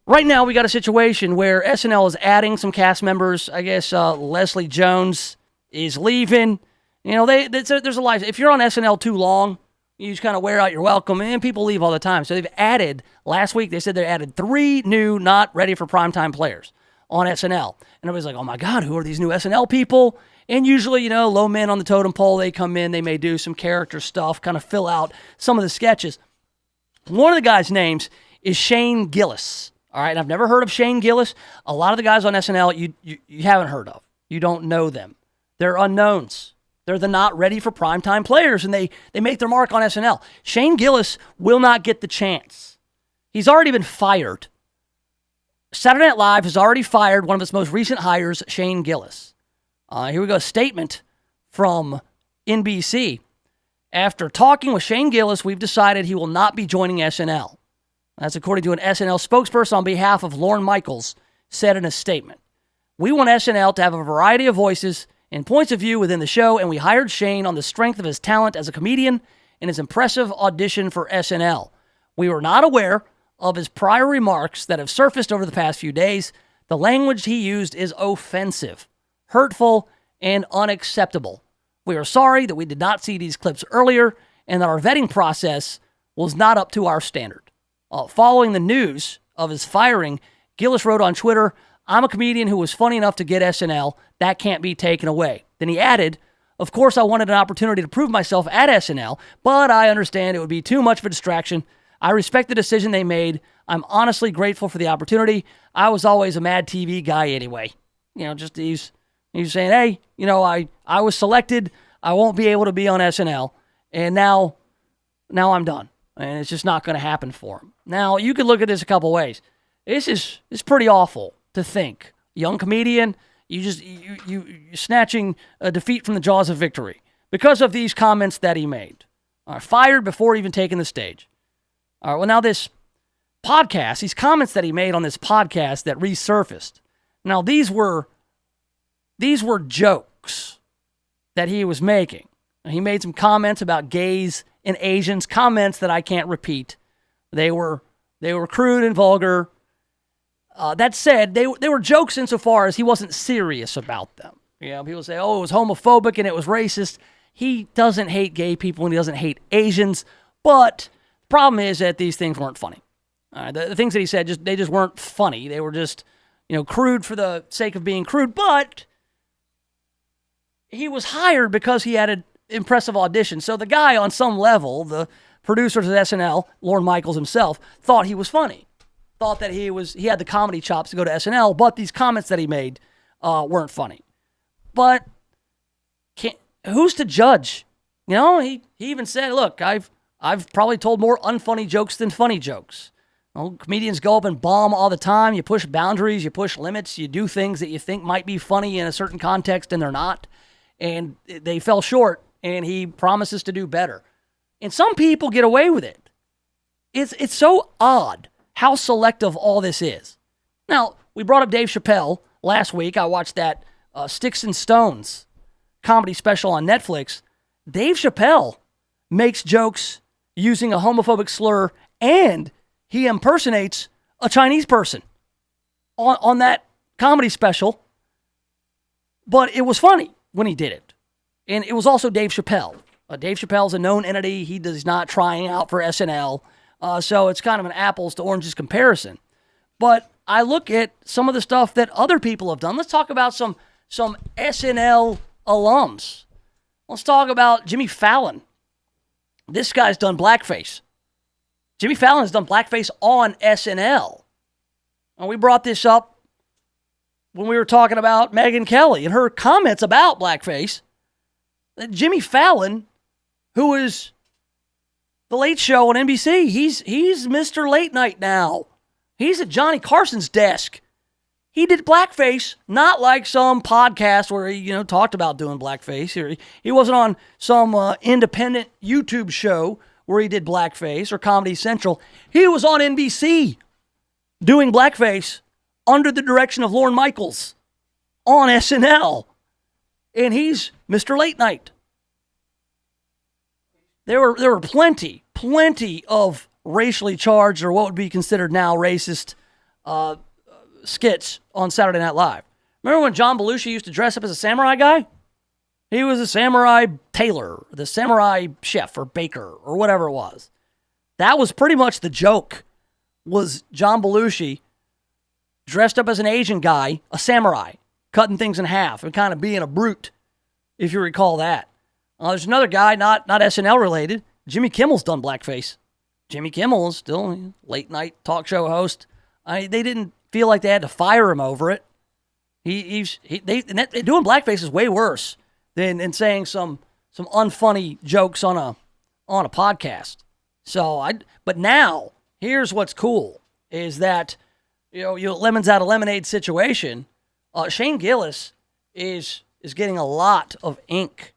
right now we got a situation where SNL is adding some cast members. I guess Leslie Jones is leaving. You know, there's a life. If you're on SNL too long, you just kind of wear out your welcome, and people leave all the time. So they've added, last week they said they added 3 new not ready for primetime players on SNL. And everybody's like, oh my God, who are these new SNL people? And usually, you know, low men on the totem pole, they come in, they may do some character stuff, kind of fill out some of the sketches. One of the guys' names is Shane Gillis. All right, and I've never heard of Shane Gillis. A lot of the guys on SNL you haven't heard of. You don't know them. They're unknowns. They're the not ready for primetime players, and they make their mark on SNL. Shane Gillis will not get the chance. He's already been fired. Saturday Night Live has already fired one of its most recent hires, Shane Gillis. Here we go, a statement from NBC. After talking with Shane Gillis, we've decided he will not be joining SNL. That's according to an SNL spokesperson on behalf of Lorne Michaels, said in a statement. We want SNL to have a variety of voices and points of view within the show, and we hired Shane on the strength of his talent as a comedian and his impressive audition for SNL. We were not aware of his prior remarks that have surfaced over the past few days. The language he used is offensive, hurtful, and unacceptable. We are sorry that we did not see these clips earlier and that our vetting process was not up to our standard. Following the news of his firing, Gillis wrote on Twitter, I'm a comedian who was funny enough to get SNL. That can't be taken away. Then he added, of course I wanted an opportunity to prove myself at SNL, but I understand it would be too much of a distraction. I respect the decision they made. I'm honestly grateful for the opportunity. I was always a Mad TV guy anyway. You know, just he's saying, hey, you know, I was selected. I won't be able to be on SNL. And now I'm done. And it's just not going to happen for him. Now, you could look at this a couple ways. It's pretty awful to think. Young comedian, you're snatching a defeat from the jaws of victory because of these comments that he made. Fired before even taking the stage. All right, well, now this podcast, these comments that he made on this podcast that resurfaced. Now, these were jokes that he was making. He made some comments about gays and Asians, comments that I can't repeat. They were crude and vulgar. That said, they were jokes insofar as he wasn't serious about them. You know, people say, oh, it was homophobic and it was racist. He doesn't hate gay people and he doesn't hate Asians. But the problem is that these things weren't funny. The things that he said, they just weren't funny. They were just, you know, crude for the sake of being crude. But he was hired because he had an impressive audition. So the guy on some level, the producers at SNL, Lorne Michaels himself, thought he was funny. Thought that he had the comedy chops to go to SNL, but these comments that he made weren't funny. But who's to judge? You know, he even said, look, I've probably told more unfunny jokes than funny jokes. Well, comedians go up and bomb all the time. You push boundaries, you push limits, you do things that you think might be funny in a certain context and they're not. And they fell short, and he promises to do better. And some people get away with it. It's so odd how selective all this is. Now, we brought up Dave Chappelle last week. I watched that Sticks and Stones comedy special on Netflix. Dave Chappelle makes jokes using a homophobic slur, and he impersonates a Chinese person on that comedy special. But it was funny when he did it. And it was also Dave Chappelle. Dave Chappelle's a known entity. He does not trying out for SNL. So it's kind of an apples to oranges comparison. But I look at some of the stuff that other people have done. Let's talk about some SNL alums. Let's talk about Jimmy Fallon. This guy's done blackface. Jimmy Fallon has done blackface on SNL. And we brought this up when we were talking about Megyn Kelly and her comments about blackface. That Jimmy Fallon, who is The Late Show on NBC, he's Mr. Late Night now. He's at Johnny Carson's desk. He did blackface, not like some podcast where he, talked about doing blackface. He wasn't on some independent YouTube show where he did blackface or Comedy Central. He was on NBC doing blackface under the direction of Lorne Michaels on SNL. And he's Mr. Late Night. There were plenty of racially charged or what would be considered now racist skits on Saturday Night Live. Remember when John Belushi used to dress up as a samurai guy? He was a samurai tailor, the samurai chef or baker or whatever it was. That was pretty much the joke, was John Belushi dressed up as an Asian guy, a samurai, cutting things in half and kind of being a brute, if you recall that. There's another guy, not SNL related. Jimmy Kimmel's done blackface. Jimmy Kimmel is still a late night talk show host. They didn't feel like they had to fire him over it. Doing blackface is way worse than saying some unfunny jokes on a podcast. But now here's what's cool is that lemons out of lemonade situation. Shane Gillis is getting a lot of ink.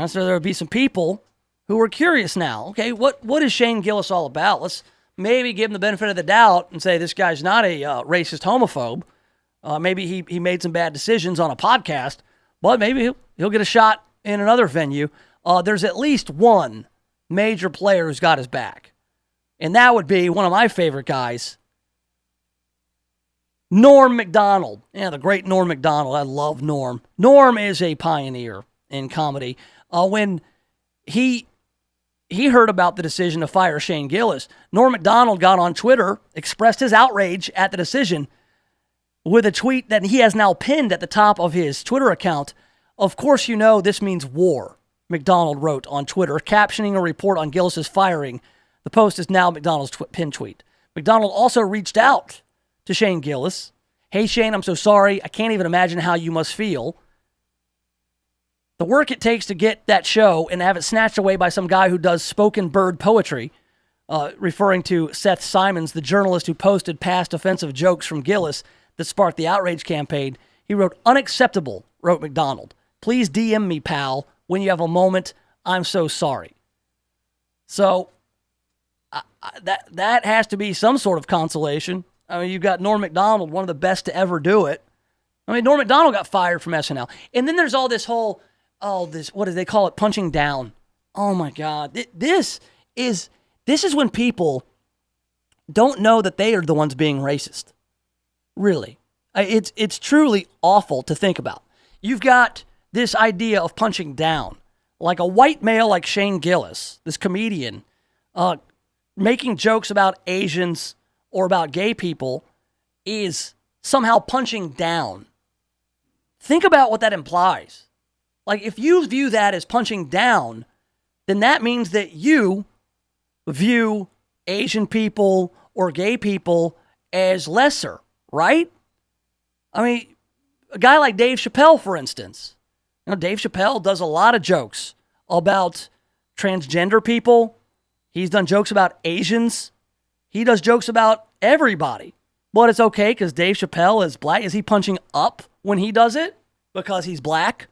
So there'll be some people who are curious now. Okay, what is Shane Gillis all about? Let's maybe give him the benefit of the doubt and say this guy's not a racist homophobe. Maybe he made some bad decisions on a podcast, but maybe he'll get a shot in another venue. There's at least one major player who's got his back, and that would be one of my favorite guys, Norm Macdonald. Yeah, the great Norm Macdonald. I love Norm. Norm is a pioneer in comedy. When he heard about the decision to fire Shane Gillis, Norm Macdonald got on Twitter, expressed his outrage at the decision with a tweet that he has now pinned at the top of his Twitter account. Of course, this means war, Macdonald wrote on Twitter, captioning a report on Gillis's firing. The post is now Macdonald's pinned tweet. Macdonald also reached out to Shane Gillis. Hey, Shane, I'm so sorry. I can't even imagine how you must feel. The work it takes to get that show and have it snatched away by some guy who does spoken bird poetry, referring to Seth Simons, the journalist who posted past offensive jokes from Gillis that sparked the outrage campaign. He wrote, "Unacceptable," wrote Macdonald. "Please DM me, pal, when you have a moment. I'm so sorry." So that has to be some sort of consolation. I mean, you've got Norm Macdonald, one of the best to ever do it. I mean, Norm Macdonald got fired from SNL. And then there's all this whole, what do they call it? Punching down. Oh my God. This is when people don't know that they are the ones being racist. Really. It's truly awful to think about. You've got this idea of punching down. Like a white male like Shane Gillis, this comedian, making jokes about Asians or about gay people is somehow punching down. Think about what that implies. Like, if you view that as punching down, then that means that you view Asian people or gay people as lesser, right? I mean, a guy like Dave Chappelle, for instance. Dave Chappelle does a lot of jokes about transgender people. He's done jokes about Asians. He does jokes about everybody. But it's okay because Dave Chappelle is black. Is he punching up when he does it because he's black?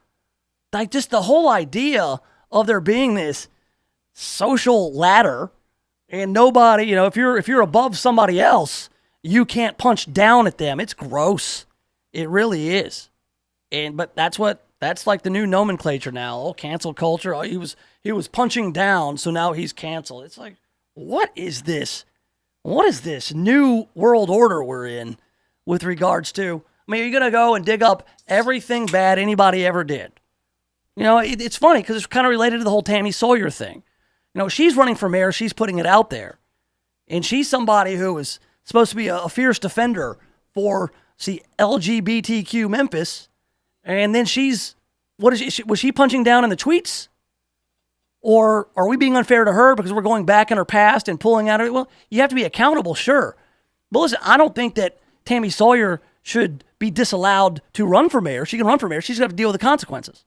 Like, just the whole idea of there being this social ladder and nobody, if you're above somebody else, you can't punch down at them. It's gross. It really is. But that's like the new nomenclature now. Oh, cancel culture. Oh, he was punching down, so now he's canceled. It's like, what is this? What is this new world order we're in with regards to? I mean, you're going to go and dig up everything bad anybody ever did. It's funny because it's kind of related to the whole Tammy Sawyer thing. She's running for mayor. She's putting it out there. And she's somebody who is supposed to be a fierce defender for, LGBTQ Memphis. And then was she punching down in the tweets? Or are we being unfair to her because we're going back in her past and pulling out her? Well, you have to be accountable, sure. But listen, I don't think that Tammy Sawyer should be disallowed to run for mayor. She can run for mayor. She's going to have to deal with the consequences.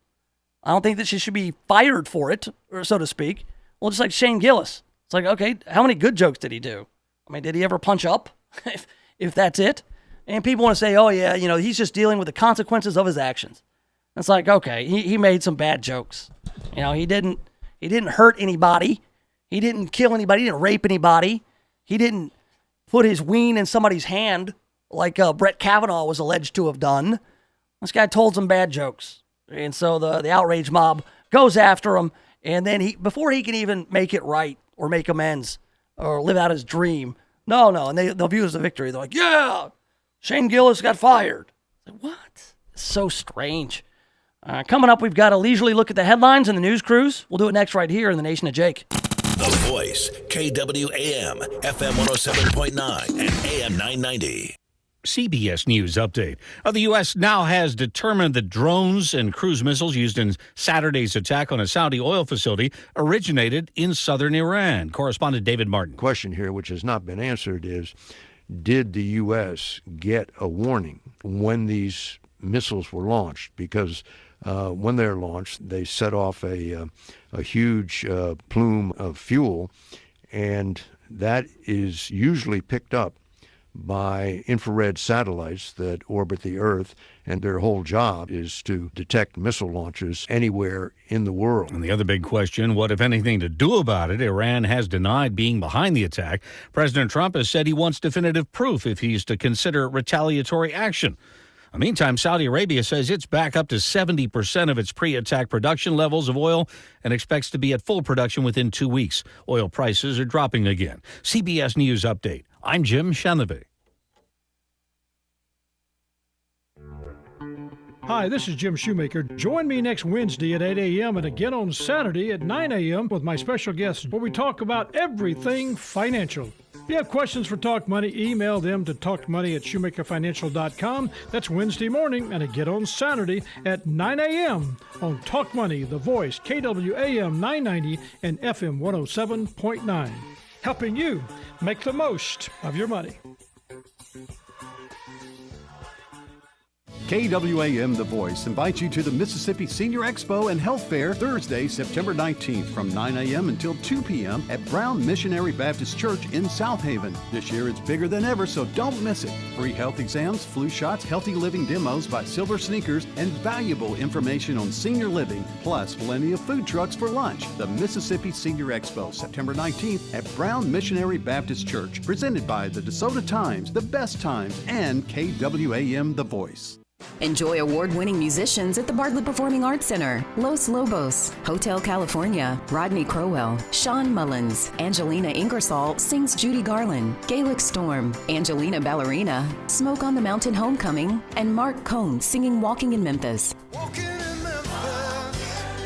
I don't think that she should be fired for it, or so to speak. Well, just like Shane Gillis. It's like, okay, how many good jokes did he do? I mean, did he ever punch up? if that's it? And people want to say, oh yeah, he's just dealing with the consequences of his actions. It's like, okay, he made some bad jokes. He didn't hurt anybody. He didn't kill anybody. He didn't rape anybody. He didn't put his ween in somebody's hand like Brett Kavanaugh was alleged to have done. This guy told some bad jokes. And so the outrage mob goes after him. And then before he can even make it right or make amends or live out his dream, no. And they'll view it as a victory. They're like, yeah, Shane Gillis got fired. Like, what? It's so strange. Coming up, we've got a leisurely look at the headlines and the news crews. We'll do it next right here in the Nation of Jake. The Voice, KWAM, FM 107.9 and AM 990. CBS News update. The U.S. now has determined that drones and cruise missiles used in Saturday's attack on a Saudi oil facility originated in southern Iran. Correspondent David Martin. The question here, which has not been answered, is did the U.S. get a warning when these missiles were launched? Because when they're launched, they set off a huge plume of fuel, and that is usually picked up by infrared satellites that orbit the Earth, and their whole job is to detect missile launches anywhere in the world. And the other big question, what, if anything, to do about it? Iran has denied being behind the attack. President Trump has said he wants definitive proof if he's to consider retaliatory action. Meantime, Saudi Arabia says it's back up to 70% of its pre-attack production levels of oil and expects to be at full production within 2 weeks. Oil prices are dropping again. CBS News update. I'm Jim Shanlevy. Hi, this is Jim Shoemaker. Join me next Wednesday at 8 a.m. and again on Saturday at 9 a.m. with my special guests, where we talk about everything financial. If you have questions for Talk Money, email them to talkmoney@shoemakerfinancial.com. That's Wednesday morning, and again on Saturday at 9 a.m. on Talk Money, The Voice, KWAM 990 and FM 107.9. Helping you make the most of your money. KWAM The Voice invites you to the Mississippi Senior Expo and Health Fair Thursday, September 19th from 9 a.m. until 2 p.m. at Brown Missionary Baptist Church in South Haven. This year it's bigger than ever, so don't miss it. Free health exams, flu shots, healthy living demos by Silver Sneakers, and valuable information on senior living, plus plenty of food trucks for lunch. The Mississippi Senior Expo, September 19th at Brown Missionary Baptist Church, presented by the DeSoto Times, The Best Times, and KWAM The Voice. Enjoy award-winning musicians at the Bartlett Performing Arts Center. Los Lobos, Hotel California, Rodney Crowell, Sean Mullins, Angelina Ingersoll sings Judy Garland, Gaelic Storm, Angelina Ballerina, Smoke on the Mountain Homecoming, and Mark Cohn singing Walking in Memphis.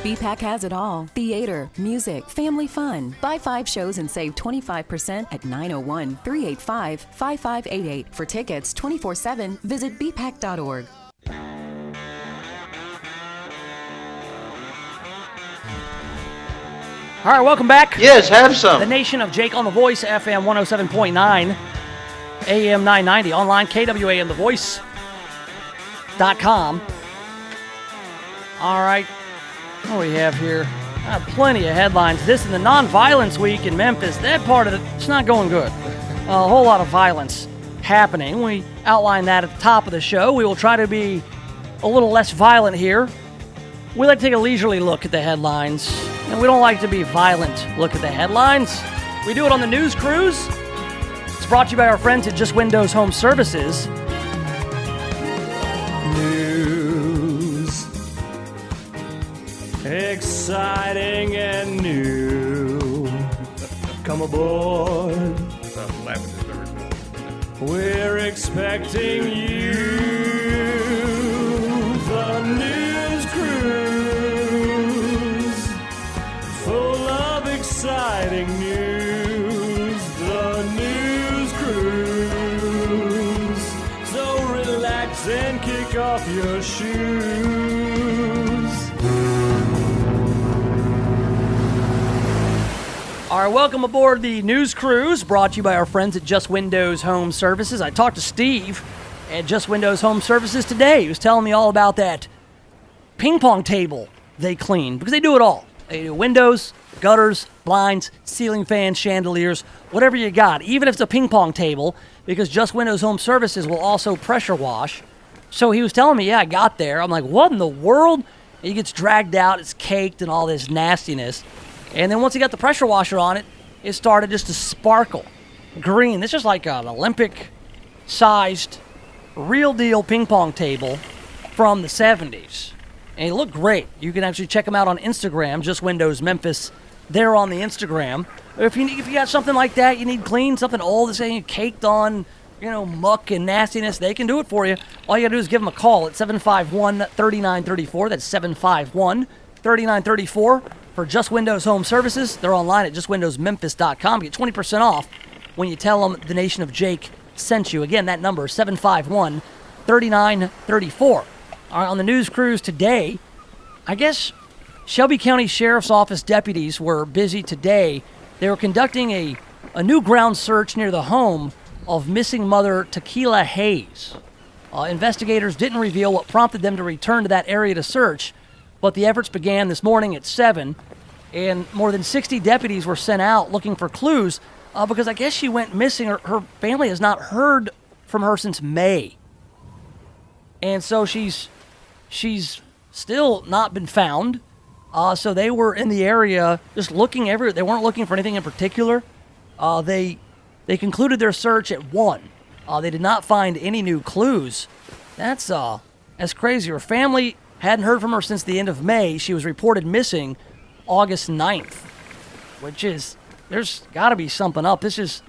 BPAC has it all. Theater, music, family fun. Buy 5 shows and save 25% at 901-385-5588. For tickets 24/7, visit bpac.org. All right, welcome back. Yes, have some. The Nation of Jake on The Voice, FM 107.9, AM 990, online, KWAMTheVoice.com. All right, what do we have here? Plenty of headlines. This is the non-violence week in Memphis. That part of it, it's not going good. A whole lot of violence happening. We outlined that at the top of the show. We will try to be a little less violent here. We like to take a leisurely look at the headlines, and we don't like to be violent look at the headlines. We do it on the news cruise. It's brought to you by our friends at Just Windows Home Services. News. Exciting and new. Come aboard. We're expecting you. The news cruise. Full of exciting news. The news cruise. So relax and kick off your shoes. All right, welcome aboard the news cruise, brought to you by our friends at Just Windows Home Services. I talked to Steve at Just Windows Home Services today. He was telling me all about that ping pong table they clean, because they do it all. They do windows, gutters, blinds, ceiling fans, chandeliers, whatever you got, even if it's a ping pong table, because Just Windows Home Services will also pressure wash. So he was telling me, yeah, I got there. I'm like, what in the world? And he gets dragged out, it's caked and all this nastiness. And then once he got the pressure washer on it, it started just to sparkle green. It's just like an Olympic-sized, real-deal ping pong table from the 70s. And it looked great. You can actually check them out on Instagram, Just Windows Memphis. They're on the Instagram. If you got something like that you need clean, something old that's caked on, muck and nastiness, they can do it for you. All you got to do is give them a call at 751-3934. That's 751-3934 for Just Windows Home Services. They're online at justwindowsmemphis.com. Get 20% off when you tell them the Nation of Jake sent you. Again, that number is 751-3934. All right, on the news cruise today, I guess Shelby County Sheriff's Office deputies were busy today. They were conducting a new ground search near the home of missing mother Tequila Hayes. Investigators didn't reveal what prompted them to return to that area to search, but the efforts began this morning at 7, and more than 60 deputies were sent out looking for clues because I guess she went missing. Her family has not heard from her since May. And so she's still not been found. So they were in the area just looking everywhere. They weren't looking for anything in particular. They concluded their search at 1. They did not find any new clues. That's crazy. Her family hadn't heard from her since the end of May. She was reported missing August 9th, which is, there's got to be something up. This is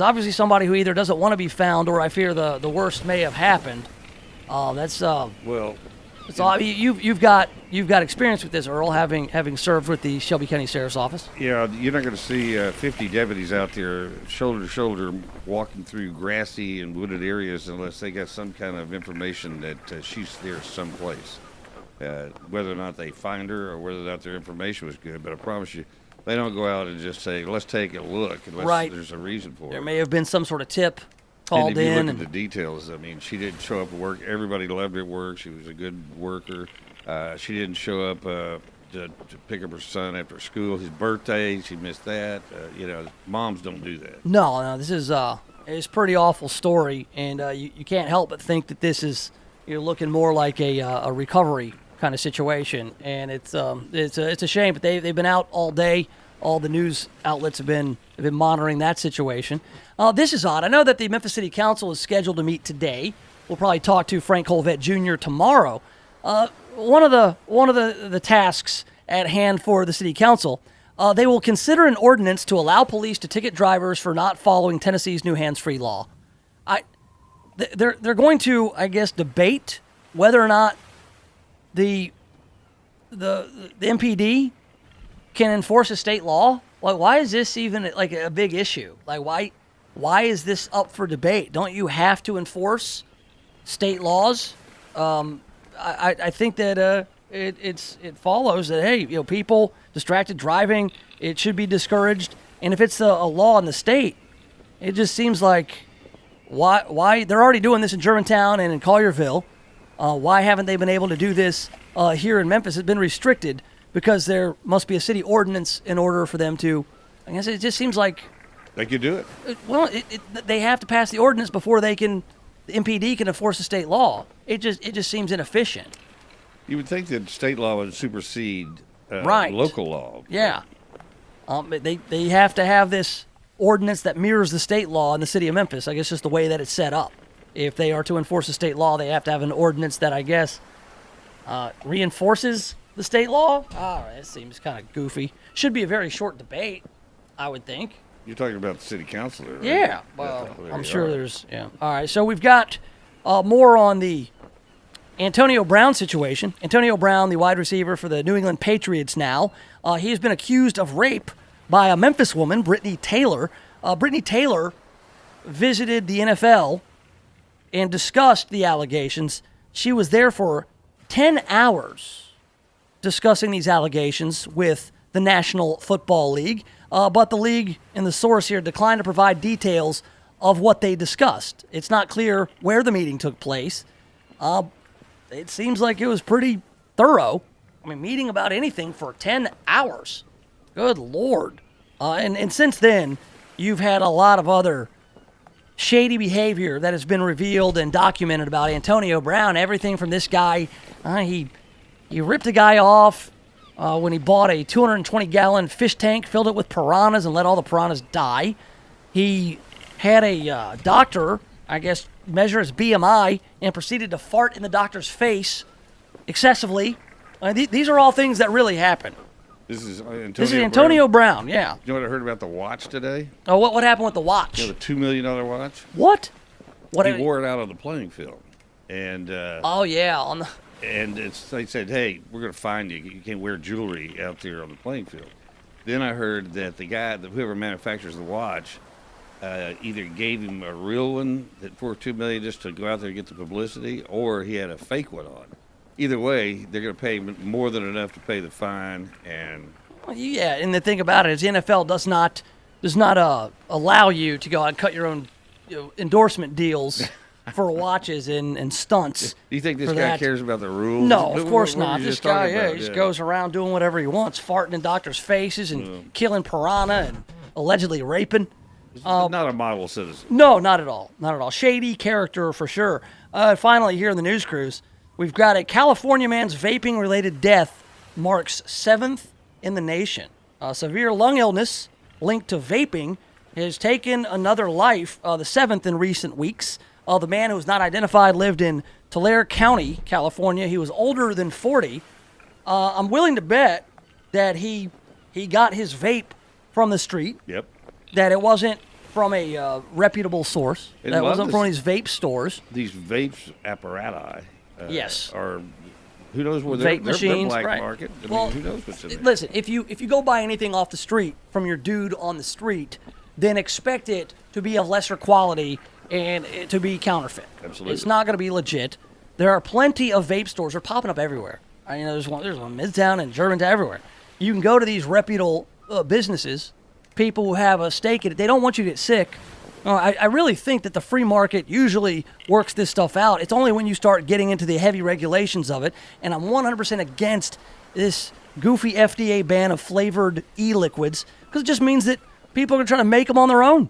obviously somebody who either doesn't want to be found or I fear the worst may have happened. That's well. It's all, you've got experience with this, Earl, having served with the Shelby County Sheriff's Office. Yeah, you're not going to see 50 deputies out there shoulder to shoulder walking through grassy and wooded areas unless they got some kind of information that she's there someplace. Whether or not they find her or whether or not their information was good, but I promise you, they don't go out and just say, let's take a look unless there's a reason for it. There may have been some sort of tip called and if you in. look at the details, I mean, she didn't show up at work. Everybody loved her at work. She was a good worker. She didn't show up to pick up her son after school. His birthday, she missed that. Moms don't do that. No, this is it's a pretty awful story, and you can't help but think that you're looking more like a recovery kind of situation, and it's a shame. But they've been out all day. All the news outlets have been monitoring that situation. This is odd. I know that the Memphis City Council is scheduled to meet today. We'll probably talk to Frank Colvett Jr. tomorrow. One of the tasks at hand for the City Council, they will consider an ordinance to allow police to ticket drivers for not following Tennessee's new hands-free law. They're going to, I guess, debate whether or not the MPD can enforce a state law. Like, why is this even like a big issue? Like, why is this up for debate? Don't you have to enforce state laws? I think that it follows that, hey, people distracted driving, it should be discouraged. And if it's a law in the state, it just seems like why they're already doing this in Germantown and in Collierville. Why haven't they been able to do this here in Memphis? It's been restricted because there must be a city ordinance in order for them to. I guess it just seems like they could do it. Well, they have to pass the ordinance before the MPD can enforce a state law. It just seems inefficient. You would think that state law would supersede right. local law. Yeah. They have to have this ordinance that mirrors the state law in the city of Memphis. I guess just the way that it's set up. If they are to enforce a state law, they have to have an ordinance that, I guess, reinforces the state law. That seems kind of goofy. Should be a very short debate, I would think. You're talking about the city councilor, right? Yeah. Well, I'm sure there's, yeah. All right, so we've got more on the Antonio Brown situation. Antonio Brown, the wide receiver for the New England Patriots now, he has been accused of rape by a Memphis woman, Brittany Taylor. Brittany Taylor visited the NFL and discussed the allegations. She was there for 10 hours discussing these allegations with the National Football League, but the league and the source here declined to provide details of what they discussed. It's not clear where the meeting took place. It seems like it was pretty thorough. I mean, meeting about anything for 10 hours. Good Lord. And since then, you've had a lot of other shady behavior that has been revealed and documented about Antonio Brown. Everything from this guy, he ripped a guy off when he bought a 220-gallon fish tank, filled it with piranhas, and let all the piranhas die. He had a doctor, I guess, measure his BMI and proceeded to fart in the doctor's face excessively. These are all things that really happen. This is Antonio Brown. Yeah. You know what I heard about the watch today? Oh, what happened with the watch? You know, the $2 million watch? What? He wore it out on the playing field. And oh, yeah. And they said, hey, we're going to find you. You can't wear jewelry out there on the playing field. Then I heard that whoever manufactures the watch, either gave him a real one for $2 million just to go out there and get the publicity, or he had a fake one on. Either way, they're going to pay him more than enough to pay the fine. And and the thing about it is, the NFL does not allow you to go out and cut your own endorsement deals for watches and stunts. Do you think this guy cares about the rules? No, of course not. This guy, he just goes around doing whatever he wants, farting in doctors' faces and killing piranha and allegedly raping. Not a model citizen. No, not at all. Not at all. Shady character for sure. Finally, here in the news cruise, we've got a California man's vaping-related death marks 7th in the nation. Severe lung illness linked to vaping has taken another life, the 7th in recent weeks. The man who was not identified lived in Tulare County, California. He was older than 40. I'm willing to bet that he got his vape from the street. Yep. That it wasn't from a reputable source. That it wasn't from these vape stores. These vape apparati. Yes. Are who knows where vape machines, they're black right. market. I Well, mean, who knows what's in there? Listen, if you go buy anything off the street from your dude on the street, then expect it to be of lesser quality and it to be counterfeit. Absolutely. It's not going to be legit. There are plenty of vape stores. They're popping up everywhere. There's one in Midtown and Germantown, everywhere. You can go to these reputable businesses, people who have a stake in it. They don't want you to get sick. I really think that the free market usually works this stuff out. It's only when you start getting into the heavy regulations of it, and I'm 100% against this goofy FDA ban of flavored e-liquids, because it just means that people are going to try to make them on their own.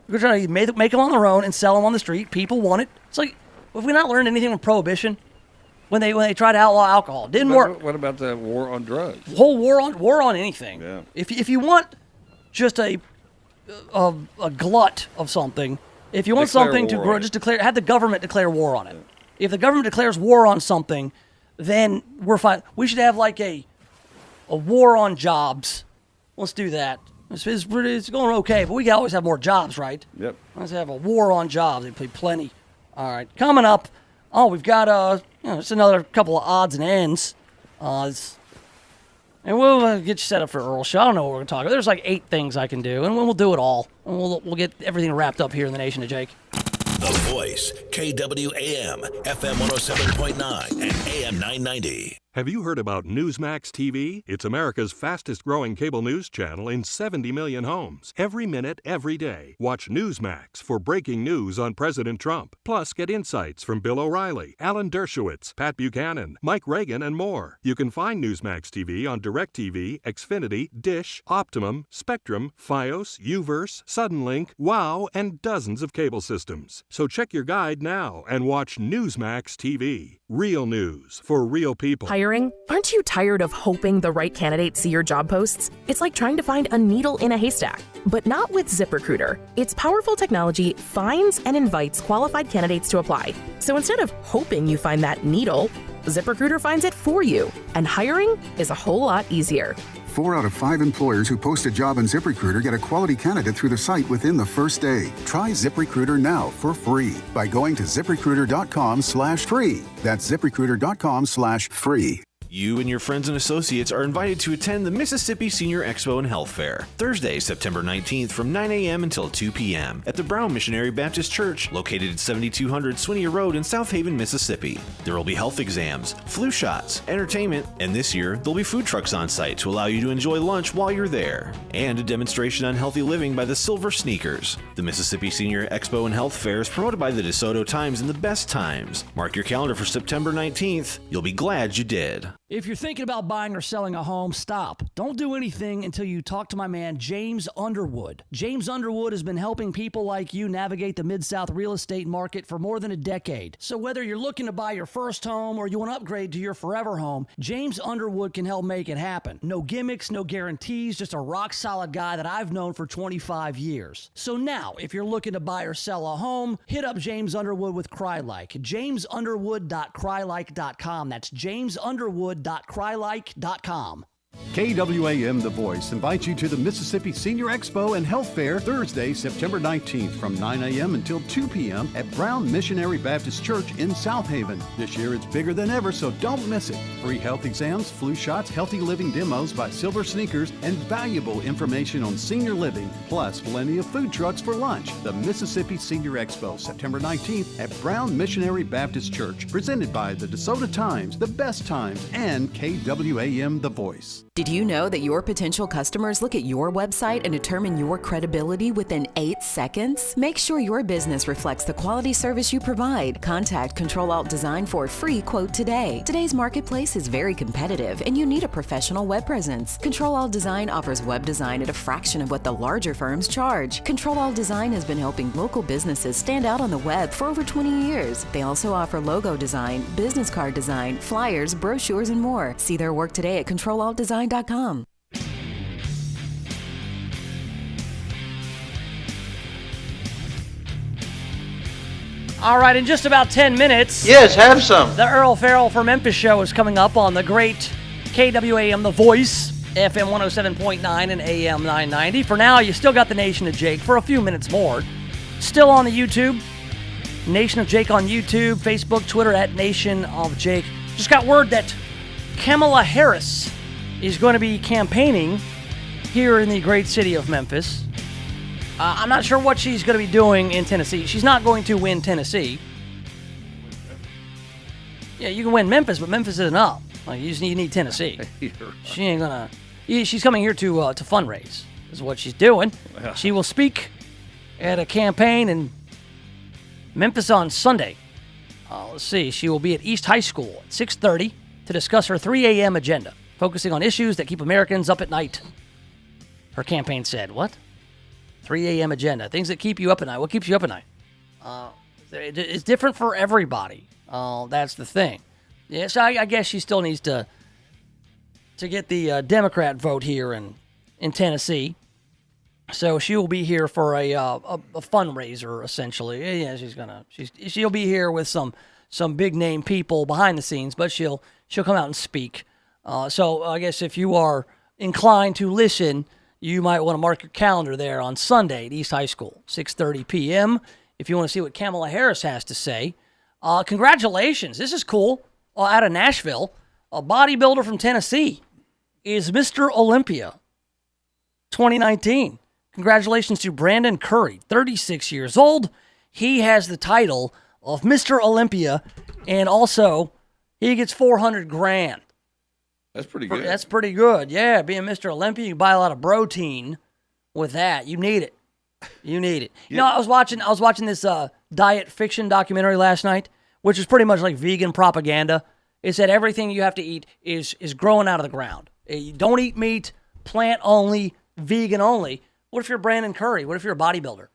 They're going to try to make them on their own and sell them on the street. People want it. It's like, have we not learned anything from Prohibition? When they tried to outlaw alcohol, it didn't work. What about the war on drugs? Whole war on anything. Yeah. If you want just a glut of something, if you want something to grow, just have the government declare war on it. Yeah. If the government declares war on something, then we're fine. We should have like a war on jobs. Let's do that. It's going okay, but we can always have more jobs, right? Yep. Let's have a war on jobs. They play plenty. All right, coming up. Oh, we've got just another couple of odds and ends. And we'll get you set up for Earl Show. I don't know what we're going to talk about. There's like 8 things I can do, and we'll do it all. And we'll get everything wrapped up here in the Nation of Jake. The Voice, KWAM, FM 107.9 and AM 990. Have you heard about Newsmax TV? It's America's fastest growing cable news channel in 70 million homes. Every minute, every day. Watch Newsmax for breaking news on President Trump. Plus, get insights from Bill O'Reilly, Alan Dershowitz, Pat Buchanan, Mike Reagan, and more. You can find Newsmax TV on DirecTV, Xfinity, Dish, Optimum, Spectrum, Fios, Uverse, Suddenlink, WOW, and dozens of cable systems. So check your guide now and watch Newsmax TV. Real news for real people. Hiring? Aren't you tired of hoping the right candidates see your job posts? It's like trying to find a needle in a haystack, but not with ZipRecruiter. Its powerful technology finds and invites qualified candidates to apply. So instead of hoping you find that needle, ZipRecruiter finds it for you, and hiring is a whole lot easier. 4 out of 5 employers who post a job on ZipRecruiter get a quality candidate through the site within the first day. Try ZipRecruiter now for free by going to ZipRecruiter.com/free. That's ZipRecruiter.com/free. You and your friends and associates are invited to attend the Mississippi Senior Expo and Health Fair, Thursday, September 19th from 9 a.m. until 2 p.m. at the Brown Missionary Baptist Church, located at 7200 Swinia Road in South Haven, Mississippi. There will be health exams, flu shots, entertainment, and this year, there'll be food trucks on site to allow you to enjoy lunch while you're there, and a demonstration on healthy living by the Silver Sneakers. The Mississippi Senior Expo and Health Fair is promoted by the DeSoto Times and the Best Times. Mark your calendar for September 19th. You'll be glad you did. If you're thinking about buying or selling a home, stop. Don't do anything until you talk to my man, James Underwood. James Underwood has been helping people like you navigate the Mid-South real estate market for more than a decade. So whether you're looking to buy your first home or you want to upgrade to your forever home, James Underwood can help make it happen. No gimmicks, no guarantees, just a rock-solid guy that I've known for 25 years. So now, if you're looking to buy or sell a home, hit up James Underwood with CryLike. JamesUnderwood.crylike.com. That's JamesUnderwood.crylike.com. KWAM The Voice invites you to the Mississippi Senior Expo and Health Fair Thursday, September 19th from 9 a.m. until 2 p.m. at Brown Missionary Baptist Church in South Haven. This year it's bigger than ever, so don't miss it. Free health exams, flu shots, healthy living demos by Silver Sneakers, and valuable information on senior living, plus plenty of food trucks for lunch. The Mississippi Senior Expo, September 19th at Brown Missionary Baptist Church, presented by the DeSoto Times, The Best Times, and KWAM The Voice. Did you know that your potential customers look at your website and determine your credibility within 8 seconds? Make sure your business reflects the quality service you provide. Contact Control Alt Design for a free quote today. Today's marketplace is very competitive and you need a professional web presence. Control Alt Design offers web design at a fraction of what the larger firms charge. Control Alt Design has been helping local businesses stand out on the web for over 20 years. They also offer logo design, business card design, flyers, brochures, and more. See their work today at ControlAltDesign.com. All right, in just about 10 minutes. Yes, have some. The Earl Farrell for Memphis show is coming up on the great KWAM The Voice, FM 107.9 and AM 990. For now, you still got the Nation of Jake for a few minutes more. Still on the YouTube. Nation of Jake on YouTube, Facebook, Twitter at Nation of Jake. Just got word that Kamala Harris is going to be campaigning here in the great city of Memphis. I'm not sure what she's going to be doing in Tennessee. She's not going to win Tennessee. Yeah, you can win Memphis, but Memphis isn't up. Like, you need Tennessee. She ain't gonna. She's coming here to fundraise. Is what she's doing. She will speak at a campaign in Memphis on Sunday. Let's see. She will be at East High School at 6:30 to discuss her 3 a.m. agenda, focusing on issues that keep Americans up at night. Her campaign said, what? 3 a.m. agenda. Things that keep you up at night. What keeps you up at night? It's different for everybody. That's the thing. Yeah, so I guess she still needs to get the Democrat vote here in Tennessee. So she will be here for a fundraiser, essentially. Yeah, she'll be here with some big name people behind the scenes, but she'll come out and speak. So I guess if you are inclined to listen, you might want to mark your calendar there on Sunday at East High School, 6:30 p.m. If you want to see what Kamala Harris has to say. Congratulations. This is cool. Out of Nashville, a bodybuilder from Tennessee is Mr. Olympia 2019. Congratulations to Brandon Curry, 36 years old. He has the title of Mr. Olympia, and also he gets $400,000. That's pretty good. That's pretty good. Yeah, being Mr. Olympia, you buy a lot of protein with that. You need it. You need it. You know, I was watching this diet fiction documentary last night, which is pretty much like vegan propaganda. It said everything you have to eat is growing out of the ground. You don't eat meat, plant only, vegan only. What if you're Brandon Curry? What if you're a bodybuilder?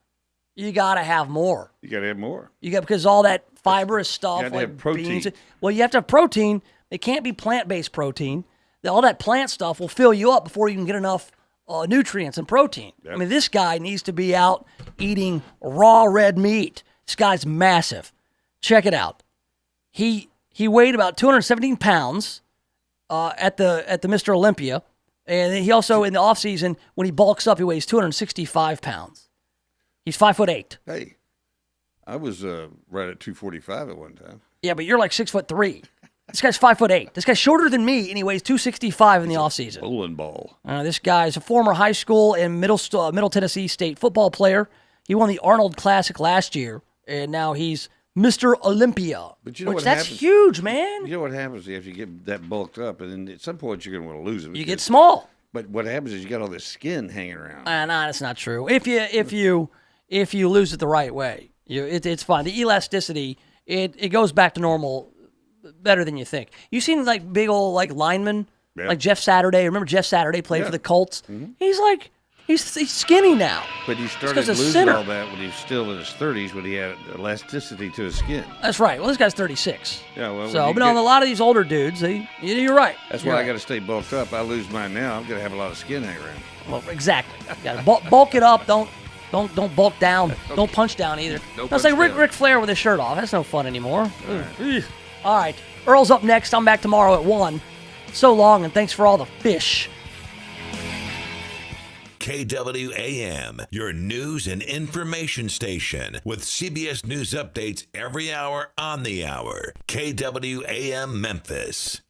You gotta have more. You gotta have more. Because all that fibrous stuff, you have to like have protein. beans. Well, you have to have protein. It can't be plant-based protein. All that plant stuff will fill you up before you can get enough nutrients and protein. Yep. I mean, this guy needs to be out eating raw red meat. This guy's massive. Check it out. He weighed about 217 pounds at the Mr. Olympia, and he also in the off season when he bulks up, he weighs 265 pounds. He's 5'8". Hey, I was right at 245 at one time. Yeah, but you're like 6'3". This guy's 5'8". This guy's shorter than me, and he weighs 265 in the offseason. Bowling ball. This guy's a former high school and Middle Tennessee State football player. He won the Arnold Classic last year, and now he's Mr. Olympia. But you know that's huge, man. You know what happens if you get that bulked up, and then at some point you're going to want to lose it. You get small. But what happens is you got all this skin hanging around. Nah, that's not true. If you lose it the right way, it's fine. The elasticity it goes back to normal better than you think. You seen like big old like linemen, like Jeff Saturday. Remember Jeff Saturday played for the Colts? Mm-hmm. He's skinny now. But he started losing all that when he was still in his 30s, when he had elasticity to his skin. That's right. Well, this guy's 36. Yeah, well, so, but on a lot of these older dudes, you're right. That's why I got to stay bulked up. I lose mine now, I'm going to have a lot of skin hanging around. Well, exactly. You got to bulk it up. Don't bulk down. Okay. Don't punch down either. That's like Ric Flair with his shirt off. That's no fun anymore. All right. Earl's up next. I'm back tomorrow at 1. So long, and thanks for all the fish. KWAM, your news and information station with CBS News updates every hour on the hour. KWAM Memphis.